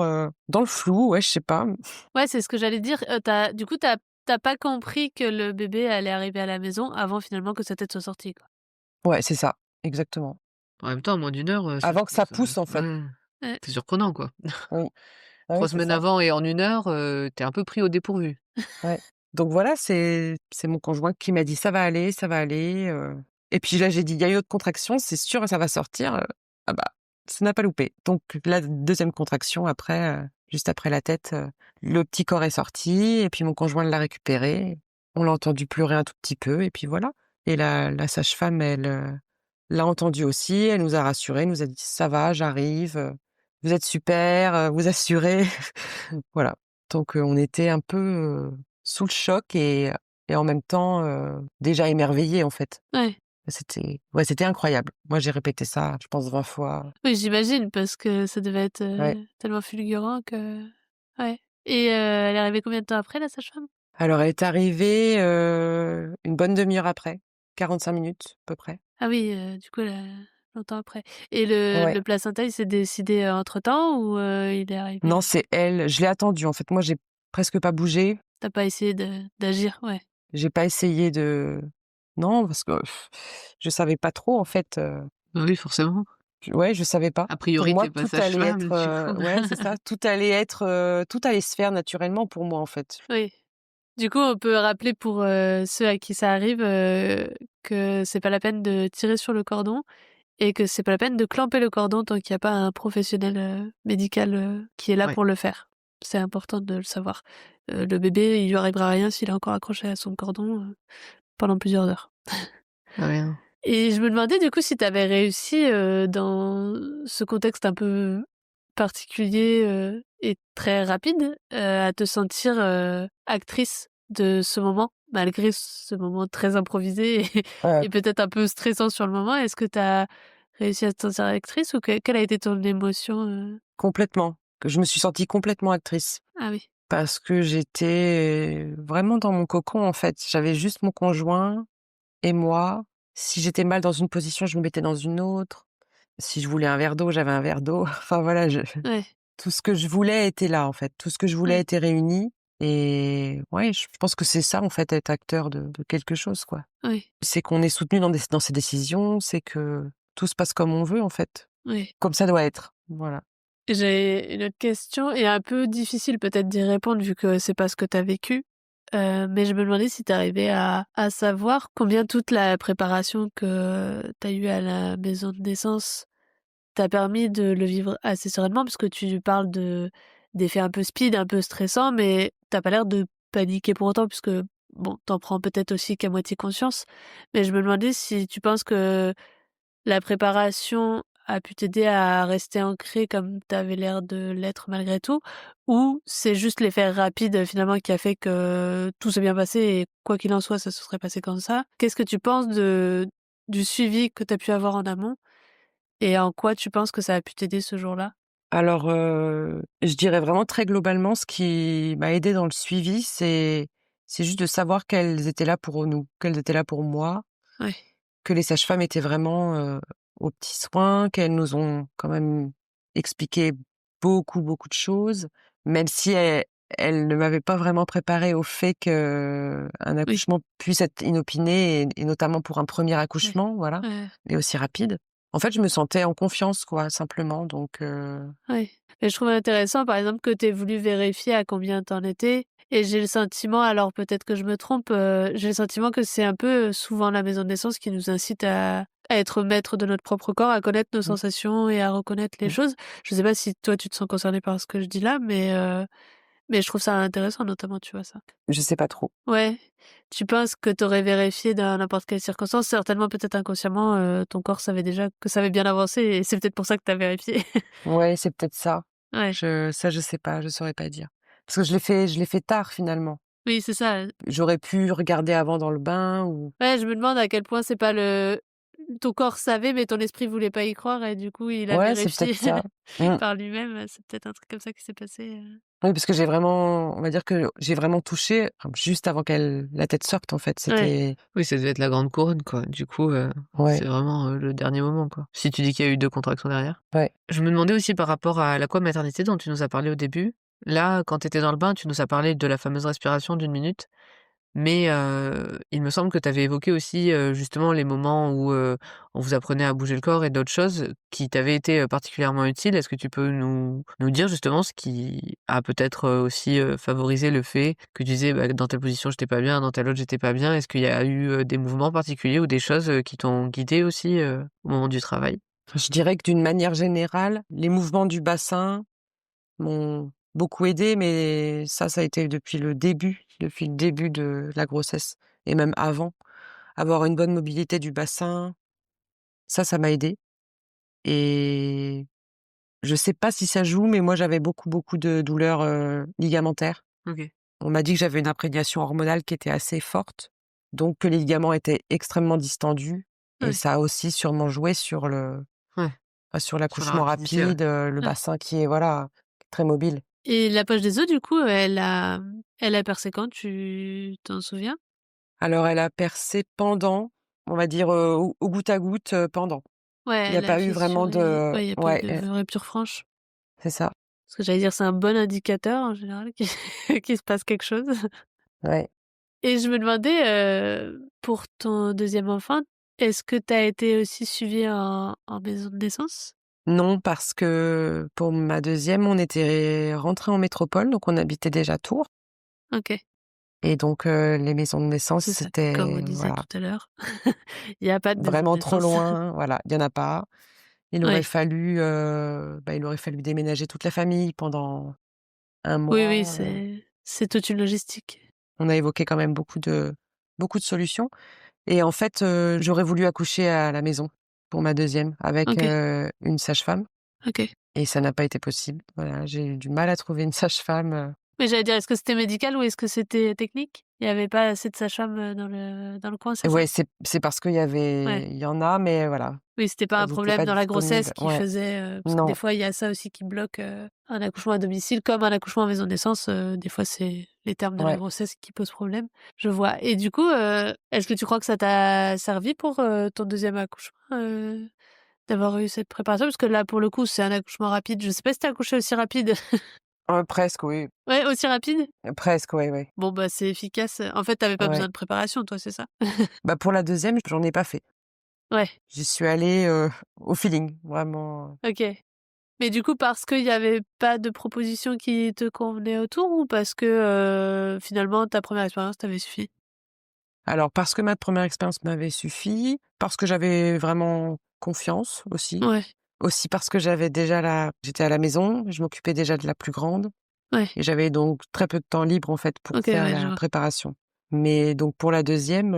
dans le flou, ouais, je sais pas. Ouais, c'est ce que j'allais dire, tu as pas compris que le bébé allait arriver à la maison avant finalement que sa tête soit sortie, quoi? Ouais, c'est ça, exactement. En même temps, en moins d'1 heure, Avant que ça pousse, en fait. ouais, Ouais. c'est surprenant, quoi. Oui. Ah oui, 3 c'est semaines ça. avant et en 1 heure, tu un peu pris au dépourvu. Ouais. Donc voilà, c'est mon conjoint qui m'a dit: ça va aller», et puis là, j'ai dit: «Il y a une autre contraction, c'est sûr, ça va sortir», ah bah, ça n'a pas loupé. Donc la deuxième contraction après, juste après la tête, le petit corps est sorti et puis mon conjoint l'a récupéré. On l'a entendu pleurer un tout petit peu et puis voilà et la sage-femme, elle, l'a entendu aussi, elle nous a rassurés, nous a dit: «Ça va, j'arrive, vous êtes super, vous assurez». Voilà. Donc on était un peu, sous le choc et en même temps, déjà émerveillés, en fait. Ouais. C'était incroyable. Moi, j'ai répété ça, je pense 20 fois. Oui, j'imagine parce que ça devait être, Ouais. tellement fulgurant que ouais. Et elle est arrivée combien de temps après la sage-femme? Alors elle est arrivée, une bonne demi-heure après, 45 minutes, à peu près. Ah oui, du coup, longtemps après. Et le Ouais. placenta, il s'est décidé, entre-temps ou il est arrivé? Non, c'est elle. Je l'ai attendue, en fait. Moi, j'ai presque pas bougé. Tu as pas essayé d'agir? Ouais. J'ai pas essayé de non, parce que je savais pas trop, en fait, Bah oui, forcément. ouais, je savais pas. A Pour priori, moi, tu pas tout allait sage-femme, être, du coup. ouais, c'est ça, tout allait se faire naturellement pour moi, en fait. Oui. Du coup, on peut rappeler pour, ceux à qui ça arrive, que c'est pas la peine de tirer sur le cordon et que c'est pas la peine de clamper le cordon tant qu'il y a pas un professionnel, médical, qui est là Ouais, pour le faire. C'est important de le savoir. Le bébé, il lui arrivera rien s'il est encore accroché à son cordon, pendant plusieurs heures. rien. Et je me demandais du coup si tu avais réussi, dans ce contexte un peu particulier, et très rapide, à te sentir, actrice de ce moment, malgré ce moment très improvisé et Heu, et peut-être un peu stressant sur le moment. Est-ce que tu as réussi à te sentir actrice ou quelle a été ton émotion, complètement, que je me suis sentie complètement actrice Ah oui, parce que j'étais vraiment dans mon cocon, en fait. J'avais juste mon conjoint et moi. Si j'étais mal dans une position, je me mettais dans une autre. Si je voulais un verre d'eau, j'avais un verre d'eau. Enfin voilà, je ouais, tout ce que je voulais était là, en fait. Tout ce que je voulais ouais. était réuni Et ouais, je pense que c'est ça, en fait, être acteur de quelque chose, quoi. Oui, C'est qu'on est soutenu dans ses décisions, c'est que tout se passe comme on veut, en fait. oui. Comme ça doit être. Voilà. J'ai une autre question et un peu difficile peut-être d'y répondre vu que c'est pas ce que tu as vécu. Mais je me demandais si tu arrivais à savoir combien toute la préparation que tu as eue à la maison de naissance t'a permis de le vivre assez sereinement, parce que tu parles d'effets un peu speed, un peu stressants, mais t'as pas l'air de paniquer pour autant, puisque bon, t'en prends peut-être aussi qu'à moitié conscience. Mais je me demandais si tu penses que la préparation a pu t'aider à rester ancré comme t'avais l'air de l'être malgré tout, ou c'est juste l'effet rapide finalement qui a fait que tout s'est bien passé et quoi qu'il en soit, ça se serait passé comme ça. Qu'est-ce que tu penses du suivi que t'as pu avoir en amont et en quoi tu penses que ça a pu t'aider ce jour-là? Alors, je dirais vraiment très globalement, ce qui m'a aidée dans le suivi, c'est juste de savoir qu'elles étaient là pour nous, qu'elles étaient là pour moi, Ouais, que les sages-femmes étaient vraiment, aux petits soins, qu'elles nous ont quand même expliqué beaucoup, beaucoup de choses, même si elles ne m'avaient pas vraiment préparée au fait qu'un oui, accouchement puisse être inopiné et notamment pour un premier ouais, accouchement, voilà, ouais, et aussi rapide. En fait, je me sentais en confiance, quoi, simplement, donc ouais. Et je trouve intéressant, par exemple, que tu aies voulu vérifier à combien tu en étais et j'ai le sentiment, alors peut-être que je me trompe, j'ai le sentiment que c'est un peu, souvent la maison de naissance qui nous incite à être maître de notre propre corps, à connaître nos mmh, sensations et à reconnaître les mmh. choses. Je sais pas si toi tu te sens concerné par ce que je dis là, mais je trouve ça intéressant notamment, tu vois ça? Je sais pas trop. Ouais. Tu penses que tu aurais vérifié dans n'importe quelle circonstance? Certainement, peut-être inconsciemment, ton corps savait déjà que ça avait bien avancé et c'est peut-être pour ça que tu as vérifié. Ouais, c'est peut-être ça. Ouais. Je sais pas, je saurais pas dire. Parce que je l'ai fait tard, finalement. Oui, c'est ça. J'aurais pu regarder avant dans le bain ou Ouais, je me demande à quel point c'est pas le ton corps savait, mais ton esprit voulait pas y croire et du coup, il a ouais, c'est vérifié peut-être ça. Mmh. par lui-même. C'est peut-être un truc comme ça qui s'est passé, Oui, parce que on va dire que j'ai vraiment touché juste avant qu'elle la tête sorte, en fait. Ouais. C'était Oui, ça devait être la grande couronne, quoi. Du coup, ouais, c'est vraiment, le dernier moment, quoi. Si tu dis qu'il y a eu 2 contractions derrière. ouais. Je me demandais aussi par rapport à l'aquamaternité dont tu nous as parlé au début. Là, quand tu étais dans le bain, tu nous as parlé de la fameuse respiration d'1 minute. Mais, il me semble que tu avais évoqué aussi, justement les moments où, on vous apprenait à bouger le corps et d'autres choses qui t'avaient été, particulièrement utiles. Est-ce que tu peux nous dire justement ce qui a peut-être, aussi, favorisé le fait que tu disais: «Bah, dans telle position j'étais pas bien, dans telle autre j'étais pas bien». Est-ce qu'il y a eu, des mouvements particuliers ou des choses, qui t'ont guidé aussi, au moment du travail? Je dirais que d'une manière générale, les mouvements du bassin m'ont beaucoup aidée, mais ça a été depuis le début de la grossesse et même avant. Avoir une bonne mobilité du bassin, ça m'a aidée et je sais pas si ça joue, mais moi j'avais beaucoup, beaucoup de douleurs, ligamentaires. OK. On m'a dit que j'avais une imprégnation hormonale qui était assez forte, donc que les ligaments étaient extrêmement distendus et Ouais. ça a aussi sûrement joué Ouais, sur sur la l'accouchement rapidité, ouais. rapide, le Ouais. bassin qui est, voilà, très mobile. Et la poche des os, du coup, elle a percé quand, tu t'en souviens? Alors elle a percé pendant, on va dire, au goutte à goutte, pendant. Ouais, Il y a elle a pas eu vraiment fissuré. de Ouais, il y a pas eu ouais, de rupture franche. c'est ça, Parce que j'allais dire, c'est un bon indicateur en général qu'il qu'il se passe quelque chose. ouais. Et je me demandais, pour ton deuxième enfant, est-ce que tu as été aussi suivie en maison de naissance? Non, parce que pour ma deuxième, on était rentrés en métropole, donc on habitait déjà Tours OK, et donc les maisons de naissance, c'est ça, comme on c'était, disait voilà, tout à l'heure. Il y a pas de maison de vraiment trop naissance. loin, voilà, il y en a pas. Ouais. Il aurait fallu déménager toute la famille pendant un Oui, oui, mois, c'est toute une logistique. on a évoqué quand même beaucoup de solutions et en fait, j'aurais voulu accoucher à la maison pour ma deuxième avec, OK, une sage-femme OK. et ça n'a pas été possible. Voilà, j'ai eu du mal à trouver une sage-femme, Mais j'allais dire, est-ce que c'était médical ou est-ce que c'était technique? Il y avait pas assez de sages-femmes, dans le coin, c'est ça? ouais, c'est parce Ouais. il y en a, mais voilà, Oui, c'était pas un elles étaient problème pas dans la grossesse disponibles. qui Ouais, faisait, parce que des non, fois, il y a ça aussi qui bloque, un accouchement à domicile comme un accouchement en maison de naissance, des fois, c'est les termes de la ouais. grossesse qui posent problème. Je vois et du coup, est-ce que tu crois que ça t'a servi pour, ton deuxième accouchement, d'avoir eu cette préparation? Parce que là, pour le coup, c'est un accouchement rapide. Je sais pas si tu accouché aussi rapide? Presque, oui. Ouais, aussi rapide? Presque, ouais. Bon, bah, c'est efficace. En fait, tu pas Ouais. besoin de préparation, toi, c'est ça? Bah, pour la deuxième, j'en ai pas fait. Ouais, J'y suis allée, au feeling, vraiment. OK. Mais du coup, parce qu'il y avait pas de proposition qui te convenait autour ou parce que, finalement, ta première expérience t'avait suffi? Alors parce que ma première expérience m'avait suffi, parce que j'avais vraiment confiance aussi. Ouais, Aussi parce que j'étais à la maison, je m'occupais déjà de la plus grande ouais. et j'avais donc très peu de temps libre, en fait, pour OK, faire ouais, je la vois. préparation. Mais donc pour la deuxième,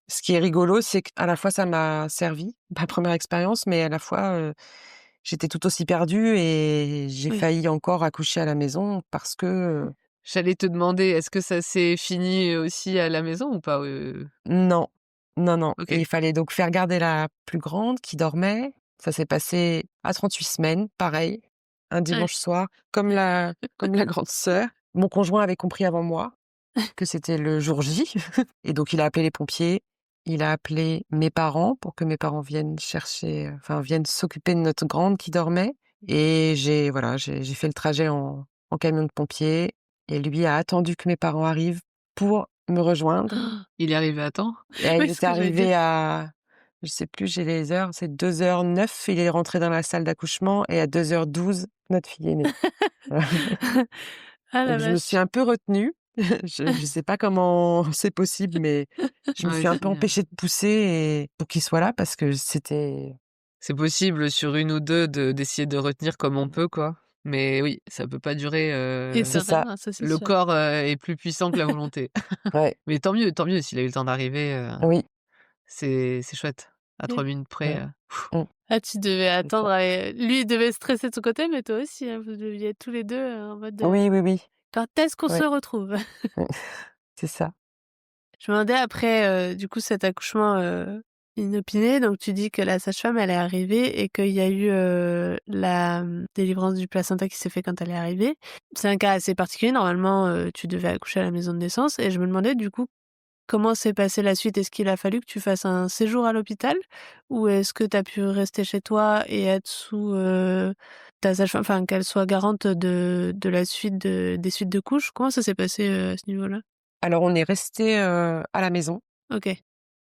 ce qui est rigolo, c'est qu'à la fois ça m'a servi, ma première expérience, mais à la fois, j'étais tout aussi perdue et j'ai Oui. failli encore accoucher à la maison parce que, J'allais te demander, est-ce que ça s'est fini aussi à la maison ou pas? non, non et OK. il fallait donc faire garder la plus grande qui dormait. Ça s'est passé à 38 semaines, pareil, un Ouais. dimanche soir, comme la grande sœur. Mon conjoint avait compris avant moi que c'était le jour J et donc il a appelé les pompiers, il a appelé mes parents pour que mes parents viennent viennent s'occuper de notre grande qui dormait et j'ai fait le trajet en camion de pompiers et lui a attendu que mes parents arrivent pour me rejoindre. Il est arrivé à temps? Et Oui, il c'est ce était que j'allais dire. arrivé à je sais plus, j'ai les heures, c'est 2h09, il est rentré dans la salle d'accouchement et à 2h12, notre fille est née. Ah la Donc je me suis vache! un peu retenue. Je sais pas comment c'est possible, mais je me Ouais, suis un peu c'est, empêchée de pousser et pour qu'il soit là parce que c'était c'est possible sur une ou 2 d'essayer de retenir comme on peut, quoi. Mais oui, ça peut pas durer, Et c'est ça, certainement, ça c'est le sûr. corps, est plus puissant que la volonté. ouais, Mais tant mieux s'il a eu le temps d'arriver, oui, c'est chouette. À 3 Oui. minutes près, ouais, mmh, Ah, tu devais c'est ça. attendre et lui, il devait stresser de son côté, mais toi aussi, hein, vous deviez être tous les 2 en mode, Oui, «Quand est-ce qu'on se ouais, retrouve?» ouais, c'est ça. Je me demandais après, du coup, cet accouchement, inopiné, donc tu dis que la sage-femme, elle est arrivée et qu'il y a eu, délivrance du placenta qui s'est fait quand elle est arrivée. C'est un cas assez particulier, normalement, tu devais accoucher à la maison de naissance et je me demandais du coup, comment s'est passée la suite? Est-ce qu'il a fallu que tu fasses un séjour à l'hôpital? Ou est-ce que tu as pu rester chez toi et être sous, ta sage-femme, enfin qu'elle soit garante de la suite des suites de couches? Comment ça s'est passé, à ce niveau-là? Alors on est restés, à la maison. OK.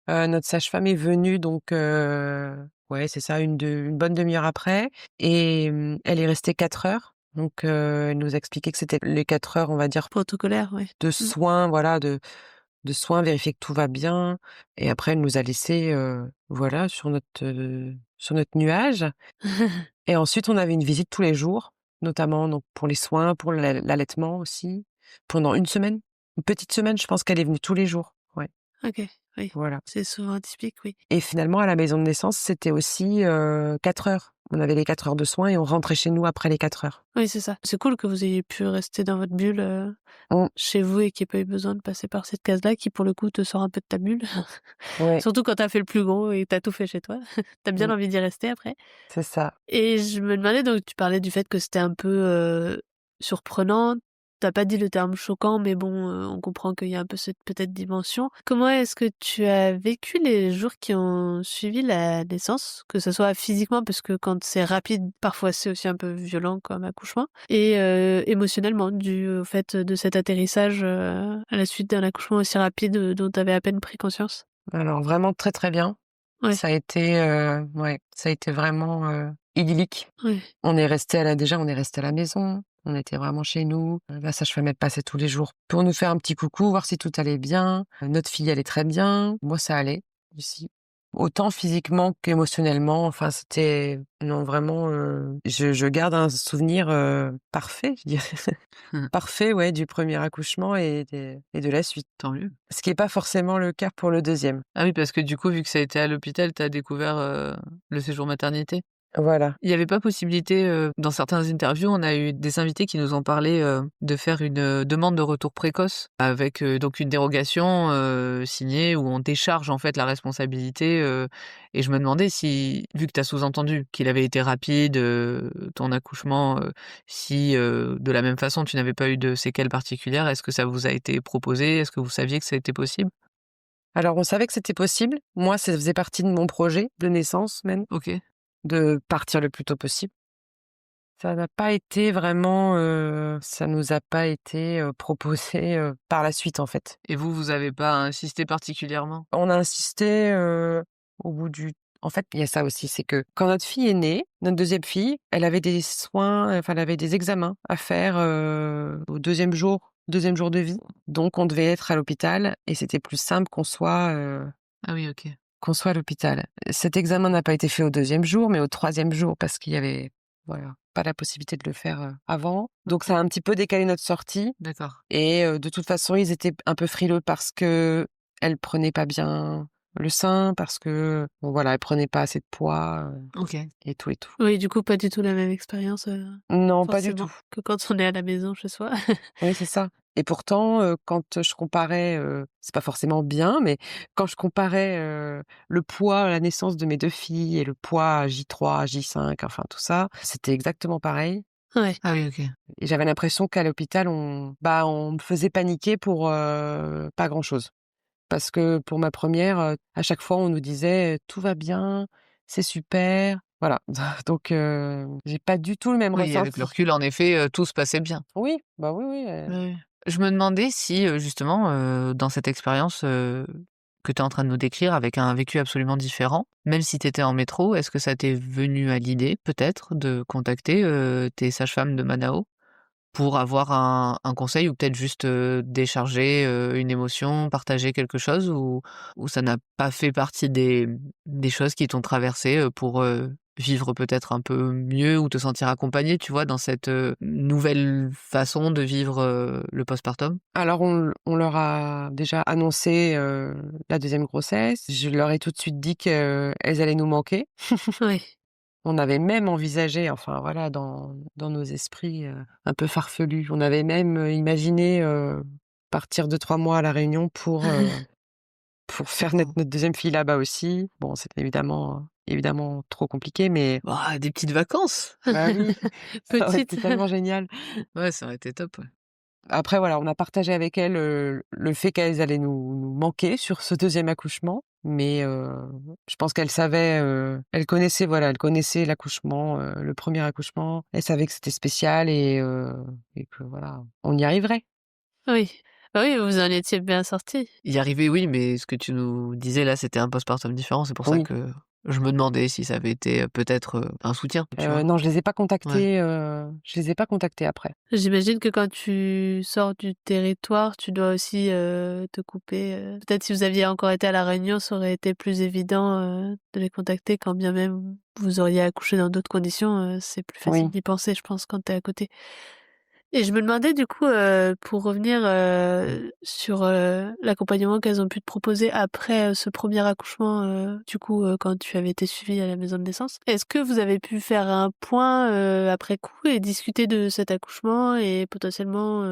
Notre sage-femme est venue donc ouais, c'est ça, une bonne demi-heure après et elle est restée 4 heures. Donc elle nous a expliqué que c'était les 4 heures, on va dire, Protocolaire, ouais. de Mmh. soins, voilà, de soins, vérifier que tout va bien et après elle nous a laissés, voilà, sur notre nuage et ensuite on avait une visite tous les jours, notamment donc pour les soins, pour l'allaitement aussi, pendant une semaine. Une petite semaine, je pense qu'elle est venue tous les jours. Ouais, OK, oui. voilà. C'est souvent typique, oui. Et finalement, à la maison de naissance, c'était aussi, 4 heures. On avait les 4 heures de soins et on rentrait chez nous après les 4 heures. Oui, c'est ça. C'est cool que vous ayez pu rester dans votre bulle, Mmh, chez vous et qu'il y ait pas eu besoin de passer par cette case-là qui, pour le coup, te sort un peu de ta bulle. ouais, Surtout quand tu as fait le plus gros et que tu as tout fait chez toi. Tu as bien mmh, envie d'y rester après. c'est ça. Et je me demandais donc tu parlais du fait que c'était un peu, surprenant. Tu pas dit le terme choquant, mais bon, on comprend qu'il y a un peu cette peut-être dimension. Comment est-ce que tu as vécu les jours qui ont suivi la naissance? Que ce soit physiquement, parce que quand c'est rapide, parfois c'est aussi un peu violent comme accouchement et émotionnellement dû au fait de cet atterrissage, à la suite d'un accouchement aussi rapide, dont tu avais à peine pris conscience? Alors vraiment très, très bien. Ouais, Ça a été, ouais, ça a été vraiment, idyllique. ouais. On est resté à la maison, on était vraiment chez nous. La sage-femme, elle passait tous les jours pour nous faire un petit coucou, voir si tout allait bien. Notre fille allait très bien. Moi, ça allait aussi. Autant physiquement qu'émotionnellement, enfin, c'était non, vraiment, je garde un souvenir, parfait, je dirais. Parfait, ouais, du premier accouchement et de la suite. Tant mieux. Ce qui est pas forcément le cas pour le deuxième. Ah oui, parce que du coup, vu que ça a été à l'hôpital, tu as découvert, le séjour maternité? Voilà. Il y avait pas possibilité, dans certaines interviews, on a eu des invités qui nous ont parlé, de faire une, demande de retour précoce avec, donc une dérogation, signée où on décharge en fait la responsabilité, et je me demandais si, vu que tu as sous-entendu qu'il avait été rapide, ton accouchement, si, de la même façon tu n'avais pas eu de séquelles particulières, est-ce que ça vous a été proposé? Est-ce que vous saviez que ça était possible? Alors on savait que c'était possible. Moi, ça faisait partie de mon projet de naissance même, OK. de partir le plus tôt possible. Ça n'a pas été vraiment, ça nous a pas été, proposé, par la suite, en fait. Et vous avez pas insisté particulièrement? On a insisté, au bout du en fait, il y a ça aussi, c'est que quand notre fille est née, notre deuxième fille, elle avait des soins, enfin, elle avait des examens à faire, au deuxième jour de vie. Donc on devait être à l'hôpital et c'était plus simple Ah oui, OK. qu'on soit à l'hôpital. Cet examen n'a pas été fait au deuxième jour, mais au troisième jour parce qu'il y avait, voilà, pas la possibilité de le faire, avant. Donc ça a un petit peu décalé notre sortie D'accord. et de toute façon, ils étaient un peu frileux parce qu'elle prenait pas bien le sein, parce que, bon voilà, elle prenait pas assez de poids, OK. et tout et tout. Oui, du coup, pas du tout la même expérience, Non, pas du forcément, tout. que quand on est à la maison chez soi. Oui, c'est ça. Et pourtant, quand je comparais, c'est pas forcément bien, mais quand je comparais, le poids à la naissance de mes 2 filles et le poids à J3, J5, enfin tout ça, c'était exactement pareil Ouais. Ah oui, OK. et j'avais l'impression qu'à l'hôpital, on me faisait paniquer pour, pas grand-chose. Parce que pour ma première, à chaque fois, on nous disait: «Tout va bien, c'est super». Voilà, donc j'ai pas du tout le même Oui, avec le ressenti. recul, en effet, tout se passait bien. Oui, bah, oui, oui, Ouais. Je me demandais si, justement, dans cette expérience, que tu es en train de nous décrire avec un vécu absolument différent, même si tu étais en métro, est-ce que ça t'est venu à l'idée, peut-être, de contacter, tes sages-femmes de Manao? Pour avoir un conseil ou peut-être juste, décharger, une émotion, partager quelque chose ou ça n'a pas fait partie des choses qui t'ont traversé pour, vivre peut-être un peu mieux ou te sentir accompagné, tu vois, dans cette, nouvelle façon de vivre, le postpartum? Alors on leur a déjà annoncé, la deuxième grossesse. Je leur ai tout de suite dit qu'elles allaient nous manquer. Ouais. On avait même envisagé, enfin voilà, dans nos esprits, un peu farfelus, on avait même, imaginé, partir 2-3 mois à La Réunion pour faire naître notre deuxième fille là-bas aussi. Bon, c'était évidemment trop compliqué, mais Bah, des petites vacances! bah oui, ça aurait été Petite. tellement génial. Ouais, ça aurait été top, ouais. Après voilà, on a partagé avec elles, le fait qu'elles allaient nous manquer sur ce deuxième accouchement, mais je pense qu'elles savaient, elles connaissaient l'accouchement, le premier accouchement. Elles savaient que c'était spécial et que voilà, on y arriverait. Oui. Bah oui, vous en étiez bien sortis. Y arriver, oui, mais ce que tu nous disais là, c'était un postpartum différent. C'est pour ça Oui, que je me demandais si ça avait été, peut-être, un soutien, tu vois? non, Ouais. je les ai pas contactées après. J'imagine que quand tu sors du territoire, tu dois aussi, te couper, peut-être si vous aviez encore été à La Réunion, ça aurait été plus évident, de les contacter quand bien même vous auriez accouché dans d'autres conditions, c'est plus facile Oui. d'y penser, je pense, quand tu es à côté. Et je me demandais du coup, pour revenir, sur, l'accompagnement qu'elles ont pu te proposer après, ce premier accouchement, du coup, quand tu avais été suivie à la maison de naissance. Est-ce que vous avez pu faire un point, après coup et discuter de cet accouchement et potentiellement,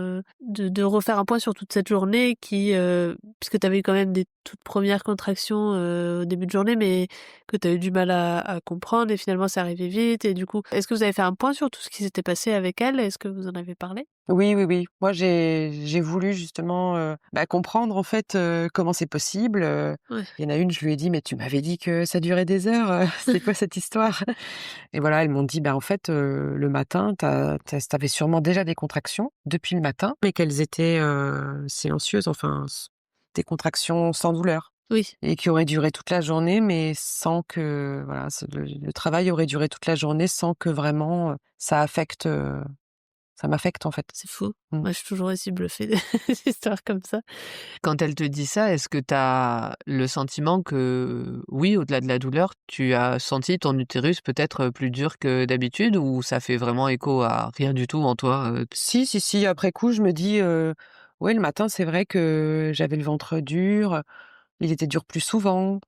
de refaire un point sur toute cette journée qui, puisque tu avais eu quand même des toutes premières contractions, au début de journée, mais que tu as eu du mal à comprendre et finalement c'est arrivé vite et du coup, est-ce que vous avez fait un point sur tout ce qui s'était passé avec elle? Est-ce que vous en avez parlé? Oui, oui, oui. Moi, j'ai voulu justement, comprendre en fait, comment c'est possible, Ouais. il y en a une, je lui ai dit: «Mais tu m'avais dit que ça durait des heures, c'est quoi cette histoire?» Et voilà, elles m'ont dit: «Bah, en fait, le matin, tu avais sûrement déjà des contractions depuis le matin, mais qu'elles étaient, silencieuses, enfin des contractions sans douleur Oui. et qui auraient duré toute la journée, mais sans que voilà, le travail aurait duré toute la journée sans que vraiment, ça m'affecte en fait». C'est fou. Mmh. Moi, je suis toujours aussi bluffée des histoires comme ça. Quand elle te dit ça, est-ce que tu as le sentiment que, oui, au-delà de la douleur, tu as senti ton utérus peut-être, plus dur que d'habitude ou ça fait vraiment écho à rien du tout en toi, Si, si, si, après coup, je me dis, ouais, le matin, c'est vrai que j'avais le ventre dur, il était dur plus souvent,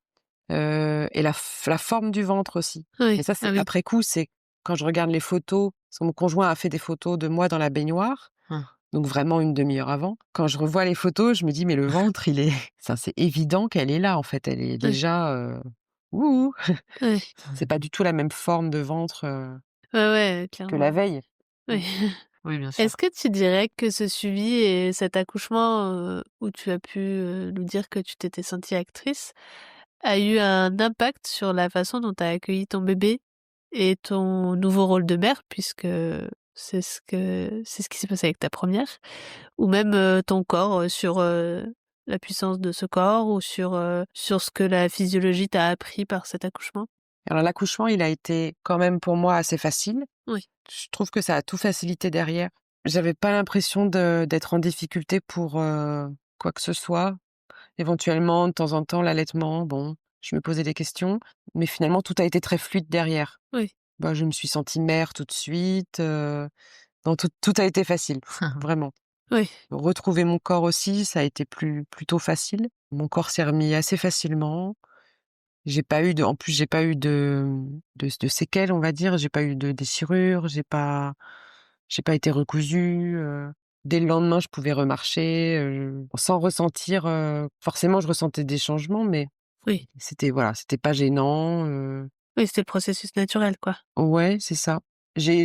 et la forme du ventre aussi. Mais Oui, ça, ah c'est oui. après coup, c'est quand je regarde les photos, parce que mon conjoint a fait des photos de moi dans la baignoire, Hein. donc vraiment une demi-heure avant. Quand je revois les photos, je me dis: «Mais le ventre, il est» ça, c'est évident qu'elle est là, en fait, elle est Ouais, déjà, ouh! ouais. C'est pas du tout la même forme de ventre, Ouais, ouais, que la clairement. veille. Mmh. Oui. Oui, bien Est-ce sûr. que tu dirais que ce suivi et cet accouchement, où tu as pu, nous dire que tu t'étais sentie actrice, a eu un impact sur la façon dont tu as accueilli ton bébé? et ton nouveau rôle de mère, puisque c'est ce qui s'est passé avec ta première, ou même, ton corps, sur, la puissance de ce corps ou sur ce que la physiologie t'a appris par cet accouchement? Alors l'accouchement, il a été quand même pour moi assez facile. Oui. Je trouve que ça a tout facilité derrière. J'avais pas l'impression d'être en difficulté pour, quoi que ce soit. Éventuellement, de temps en temps, l'allaitement, bon, je me posais des questions, mais finalement tout a été très fluide derrière. Oui. Bah, je me suis sentie mère tout de suite, non, tout a été facile, vraiment. Oui. Retrouver mon corps aussi, ça a été plutôt facile. Mon corps s'est remis assez facilement. En plus, j'ai pas eu de séquelles, on va dire. J'ai pas eu de déchirure, j'ai pas été recousue, dès le lendemain, je pouvais remarcher, sans ressentir, forcément, je ressentais des changements, mais Oui. voilà, c'était pas gênant, Oui, c'était le processus naturel, quoi. ouais, c'est ça.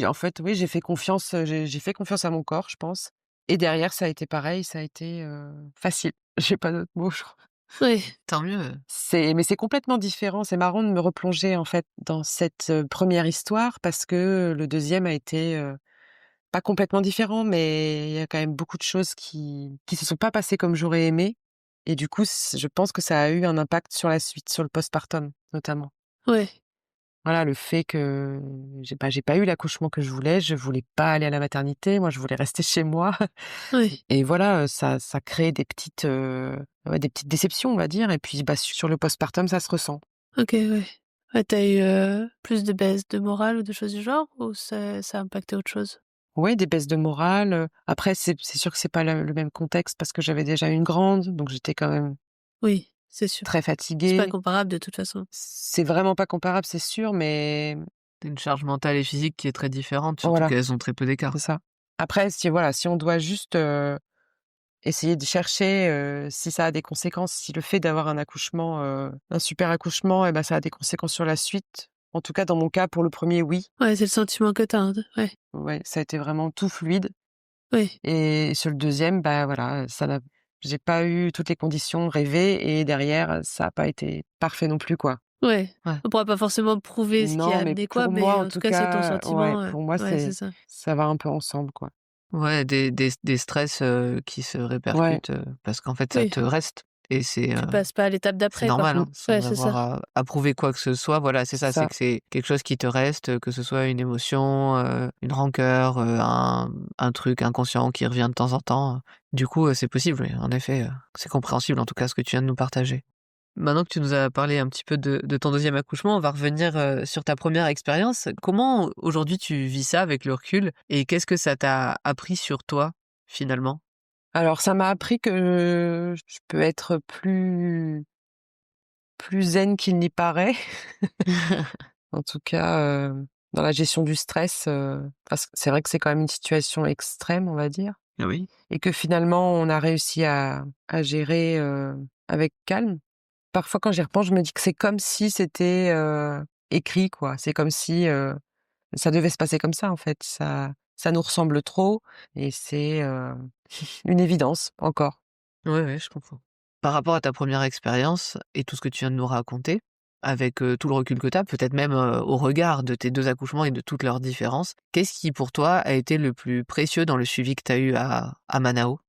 En fait, oui, j'ai fait confiance à mon corps, je pense, et derrière, ça a été pareil, ça a été, facile. J'ai pas d'autres mots, je crois. Oui. Tant mieux. Mais c'est complètement différent. C'est marrant de me replonger, en fait, dans cette, 1re histoire parce que le deuxième a été, pas complètement différent, mais il y a quand même beaucoup de choses qui se sont pas passées comme j'aurais aimé et du coup, je pense que ça a eu un impact sur la suite, sur le postpartum, notamment. Ouais. Voilà, le fait que j'ai pas eu l'accouchement que je voulais pas aller à la maternité, moi je voulais rester chez moi Oui. et voilà, ça crée ouais, des petites déceptions, on va dire et puis, bah, sur le postpartum, ça se ressent. OK, ouais. Ouais, tu eu, plus de baisse de morale ou de choses du genre, ou ça a impacté autre chose? Ouais, des baisses de morale, après c'est sûr que c'est pas le même contexte parce que j'avais déjà une grande, donc j'étais quand même Oui, c'est sûr. très C'est pas fatiguée. comparable de toute façon. C'est vraiment pas comparable, c'est sûr, mais Tu une charge mentale et physique qui est très différente, surtout voilà, qu'elles ont très peu c'est d'écart. ça. Après, si on doit juste, essayer de chercher, si ça a des conséquences, si le fait d'avoir un accouchement, un super accouchement et ben, ça a des conséquences sur la suite. En tout cas, dans mon cas, pour le premier, oui. Ouais, c'est le sentiment que tu as, ouais. Ouais, ça a été vraiment tout fluide Oui. et sur le deuxième, bah, voilà, ça n'a j'ai pas eu toutes les conditions rêvées et derrière, ça a pas été parfait non plus, quoi. Ouais. Ouais. On pourra pas forcément prouver ce qui a Non, mais amené quoi, pour moi, mais en en tout tout cas, c'est ton cas, ouais, sentiment, pour moi, ouais, c'est ça. ça va un peu ensemble, quoi. Ouais, des stress, qui se Ouais, répercutent, parce qu'en fait, ça Oui, te reste et tu passes pas à l'étape c'est d'après, quoi. normal, mmh, hein, sans Ouais, c'est avoir ça. à prouver quoi que ce soit. Voilà, c'est c'est ça, c'est ça. que c'est quelque chose qui te reste, que ce soit une émotion, une rancœur, un truc inconscient qui revient de temps en temps. Du coup, c'est possible, oui, en effet, c'est compréhensible, en tout cas, ce que tu viens de nous partager. Maintenant que tu nous as parlé un petit peu de ton deuxième accouchement, on va revenir, sur ta première expérience. Comment aujourd'hui tu vis ça avec le recul et qu'est-ce que ça t'a appris sur toi, finalement? Alors ça m'a appris que je peux être plus zen qu'il n'y paraît. En tout cas, dans la gestion du stress, parce que c'est vrai que c'est quand même une situation extrême, on va dire Oui. et que finalement on a réussi à gérer, avec calme. Parfois quand j'y repense, je me dis que c'est comme si c'était, écrit quoi. C'est comme si, ça devait se passer comme ça en fait. Ça nous ressemble trop et c'est, une évidence encore. Ouais, ouais, je comprends. Par rapport à ta première expérience et tout ce que tu viens de nous raconter, avec, tout le recul que tu as, peut-être même, au regard de tes 2 accouchements et de toutes leurs différences, qu'est-ce qui pour toi a été le plus précieux dans le suivi que tu as eu à Manao?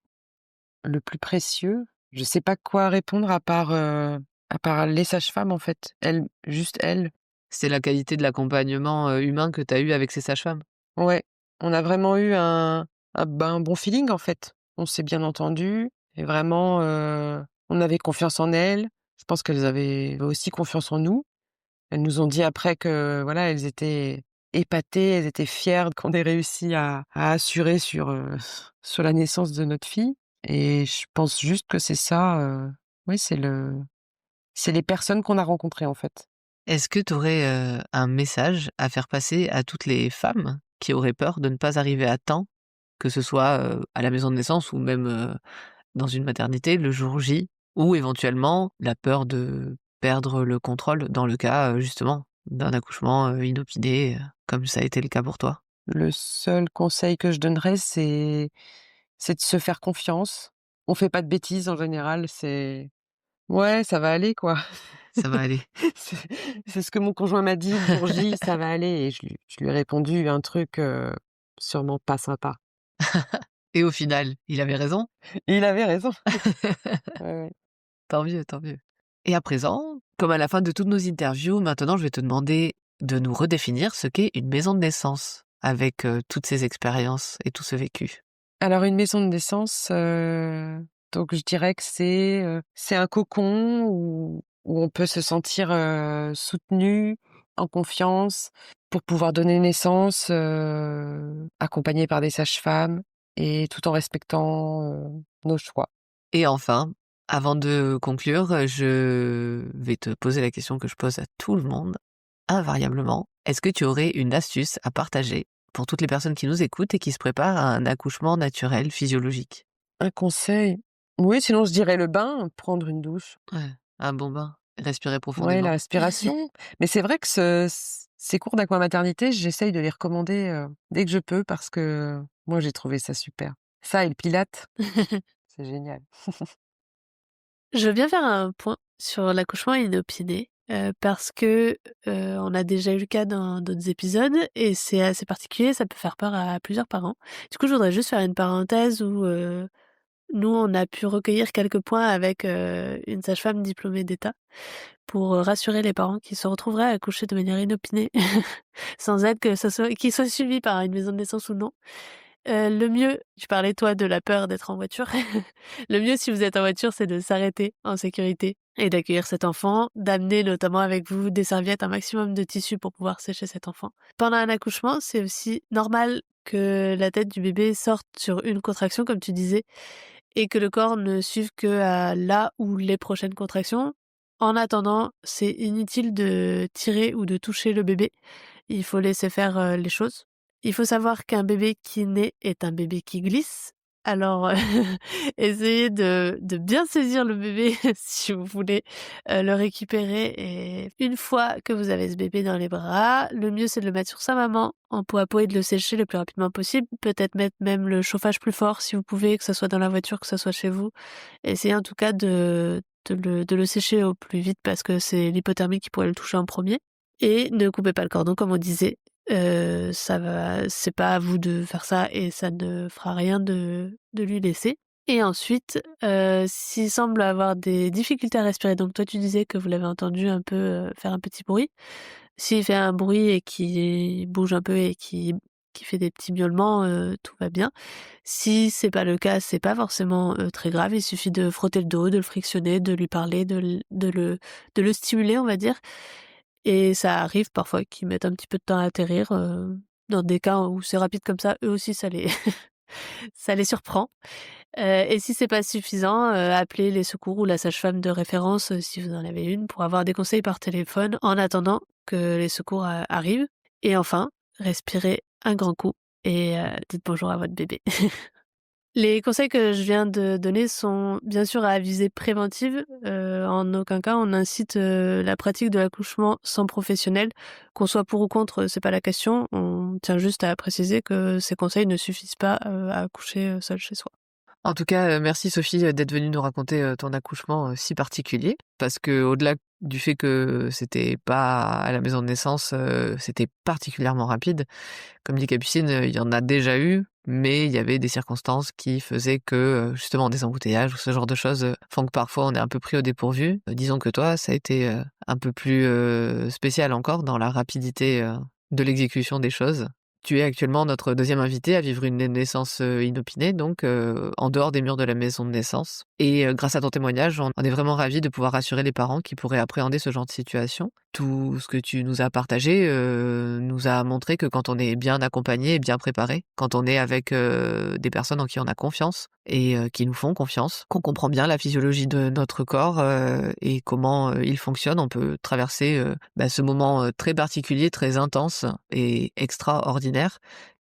Le plus précieux, je sais pas quoi répondre à part les sages-femmes en fait. Elles, juste elles. C'est la qualité de l'accompagnement, humain que tu as eu avec ces sages-femmes? Ouais, on a vraiment eu un bon feeling en fait. On s'est bien entendus et vraiment, on avait confiance en elles. Je pense qu'elles avaient aussi confiance en nous. Elles nous ont dit après que voilà, elles étaient épatées, elles étaient fières qu'on ait réussi à assurer sur, sur la naissance de notre fille et je pense juste que c'est ça, oui, c'est les personnes qu'on a rencontrées, en fait. Est-ce que tu aurais, un message à faire passer à toutes les femmes qui auraient peur de ne pas arriver à temps, que ce soit, à la maison de naissance ou même, dans une maternité le jour J? Ou éventuellement la peur de perdre le contrôle dans le cas, justement, d'un accouchement, inopiné, comme ça a été le cas pour toi? Le seul conseil que je donnerais, c'est de se faire confiance. On fait pas de bêtises en général, Ouais, ça va aller, quoi. Ça va aller. C'est c'est ce que mon conjoint m'a dit le jour J: «Ça va aller» et je lui ai répondu un truc, sûrement pas sympa. Et au final, il avait raison? Et il avait raison. Ouais, ouais. Tant mieux, tant mieux. Et à présent, comme à la fin de toutes nos interviews, maintenant je vais te demander de nous redéfinir ce qu'est une maison de naissance avec, toutes ces expériences et tout ce vécu. Alors une maison de naissance, donc je dirais que c'est un cocon où on peut se sentir, soutenu, en confiance, pour pouvoir donner naissance, accompagné par des sages-femmes et tout en respectant, nos choix. Et enfin, avant de conclure, je vais te poser la question que je pose à tout le monde, invariablement. Est-ce que tu aurais une astuce à partager pour toutes les personnes qui nous écoutent et qui se préparent à un accouchement naturel, physiologique? Un conseil? Oui, sinon je dirais le bain, prendre une douche. Ouais, un bon bain, respirer Ouais, la profondément. respiration. Mais c'est vrai que ces cours d'aquamaternité, j'essaye de les recommander, dès que je peux parce que moi j'ai trouvé ça super. Ça et le pilates, c'est génial. Je veux bien faire un point sur l'accouchement inopiné, parce que, on a déjà eu le cas dans d'autres épisodes et c'est assez particulier, ça peut faire peur à plusieurs parents. Du coup, je voudrais juste faire une parenthèse où, nous, on a pu recueillir quelques points avec, une sage-femme diplômée d'État pour, rassurer les parents qui se retrouveraient à accoucher de manière inopinée, sans aide, que ce soit qu'ils soient suivis par une maison de naissance ou non. Le mieux, tu parlais toi de la peur d'être en voiture. Le mieux si vous êtes en voiture, c'est de s'arrêter en sécurité et d'accueillir cet enfant, d'amener notamment avec vous des serviettes, un maximum de tissu pour pouvoir sécher cet enfant. Pendant un accouchement, c'est aussi normal que la tête du bébé sorte sur une contraction, comme tu disais, et que le corps ne suive que à la ou les prochaines contractions. En attendant, c'est inutile de tirer ou de toucher le bébé. Il faut laisser faire, les choses. Il faut savoir qu'un bébé qui naît est un bébé qui glisse. Alors, essayez de bien saisir le bébé si vous voulez, le récupérer, et une fois que vous avez ce bébé dans les bras, le mieux c'est de le mettre sur sa maman en peau à peau et de le sécher le plus rapidement possible. Peut-être mettre même le chauffage plus fort si vous pouvez, que ce soit dans la voiture, que ce soit chez vous. Essayez en tout cas de le sécher au plus vite parce que c'est l'hypothermie qui pourrait le toucher en premier. Et ne coupez pas le cordon comme on disait. C'est pas à vous de faire ça et ça ne fera rien de lui laisser. Et ensuite, s'il semble avoir des difficultés à respirer, donc toi tu disais que vous l'avez entendu un peu, faire un petit bruit. S'il fait un bruit et qu'il bouge un peu et qui fait des petits miaulements, tout va bien. Si c'est pas le cas, c'est pas forcément, très grave. Il suffit de frotter le dos, de le frictionner, de lui parler, de le stimuler, on va dire. Et ça arrive parfois qu'ils mettent un petit peu de temps à atterrir, dans des cas où c'est rapide comme ça, eux aussi ça les ça les surprend. Et si c'est pas suffisant, appelez les secours ou la sage-femme de référence, si vous en avez une, pour avoir des conseils par téléphone en attendant que les secours, arrivent. Et enfin, respirez un grand coup et dites bonjour à votre bébé. Les conseils que je viens de donner sont bien sûr à visée préventive. En aucun cas on incite, la pratique de l'accouchement sans professionnel. Qu'on soit pour ou contre, c'est pas la question. On tient juste à préciser que ces conseils ne suffisent pas, à accoucher, seul chez soi. En tout cas, merci Sophie, d'être venue nous raconter, ton accouchement, si particulier. Parce que au delà du fait que c'était pas à la maison de naissance, c'était particulièrement rapide. Comme dit Capucine, il y en a déjà eu, mais il y avait des circonstances qui faisaient que, justement des embouteillages ou ce genre de choses, font que parfois on est un peu pris au dépourvu. Disons que toi, ça a été, un peu plus, spécial encore dans la rapidité, de l'exécution des choses. Tu es actuellement notre deuxième invitée à vivre une naissance, inopinée, donc en dehors des murs de la maison de naissance. Et grâce à ton témoignage, on est vraiment ravis de pouvoir rassurer les parents qui pourraient appréhender ce genre de situation. Tout ce que tu nous as partagé, nous a montré que quand on est bien accompagné et bien préparé, quand on est avec, des personnes en qui on a confiance et qui nous font confiance, qu'on comprend bien la physiologie de notre corps, et comment, il fonctionne, on peut traverser, ce moment, très particulier, très intense et extraordinaire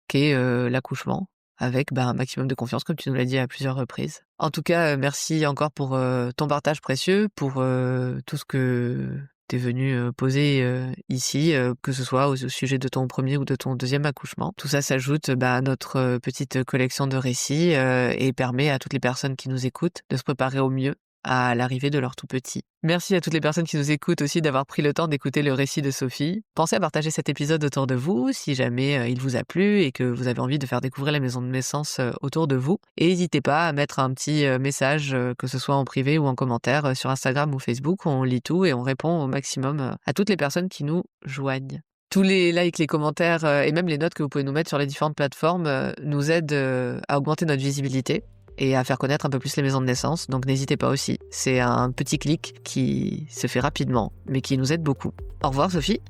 qu'est, l'accouchement avec, un maximum de confiance comme tu nous l'as dit à plusieurs reprises. En tout cas, merci encore pour, ton partage précieux, pour, tout ce que tu es venu, poser, ici, que ce soit au sujet de ton premier ou de ton deuxième accouchement. Tout ça s'ajoute, à notre, petite collection de récits, et permet à toutes les personnes qui nous écoutent de se préparer au mieux à l'arrivée de leur tout petit. Merci à toutes les personnes qui nous écoutent aussi d'avoir pris le temps d'écouter le récit de Sophie. Pensez à partager cet épisode autour de vous si jamais il vous a plu et que vous avez envie de faire découvrir la maison de naissance autour de vous. Et n'hésitez pas à mettre un petit message, que ce soit en privé ou en commentaire sur Instagram ou Facebook. On lit tout et on répond au maximum à toutes les personnes qui nous joignent. Tous les likes, les commentaires et même les notes que vous pouvez nous mettre sur les différentes plateformes nous aident à augmenter notre visibilité et à faire connaître un peu plus les maisons de naissance. Donc n'hésitez pas aussi. C'est un petit clic qui se fait rapidement, mais qui nous aide beaucoup. Au revoir Sophie,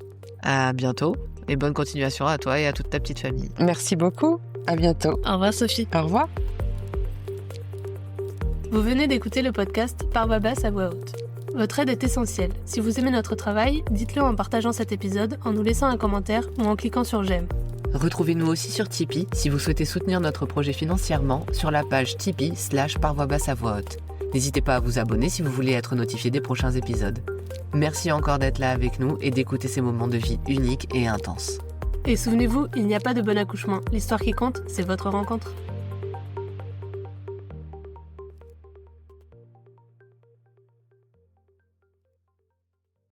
à bientôt et bonne continuation à toi et à toute ta petite famille. Merci beaucoup. À bientôt. Au revoir Sophie. Au revoir. Vous venez d'écouter le podcast Par voix basse à voix haute. Votre aide est essentielle. Si vous aimez notre travail, dites-le en partageant cet épisode, en nous laissant un commentaire ou en cliquant sur j'aime. Retrouvez-nous aussi sur Tipeee si vous souhaitez soutenir notre projet financièrement sur la page Tipeee/Par voix basse à voix haute. N'hésitez pas à vous abonner si vous voulez être notifié des prochains épisodes. Merci encore d'être là avec nous et d'écouter ces moments de vie uniques et intenses. Et souvenez-vous, il n'y a pas de bon accouchement. L'histoire qui compte, c'est votre rencontre.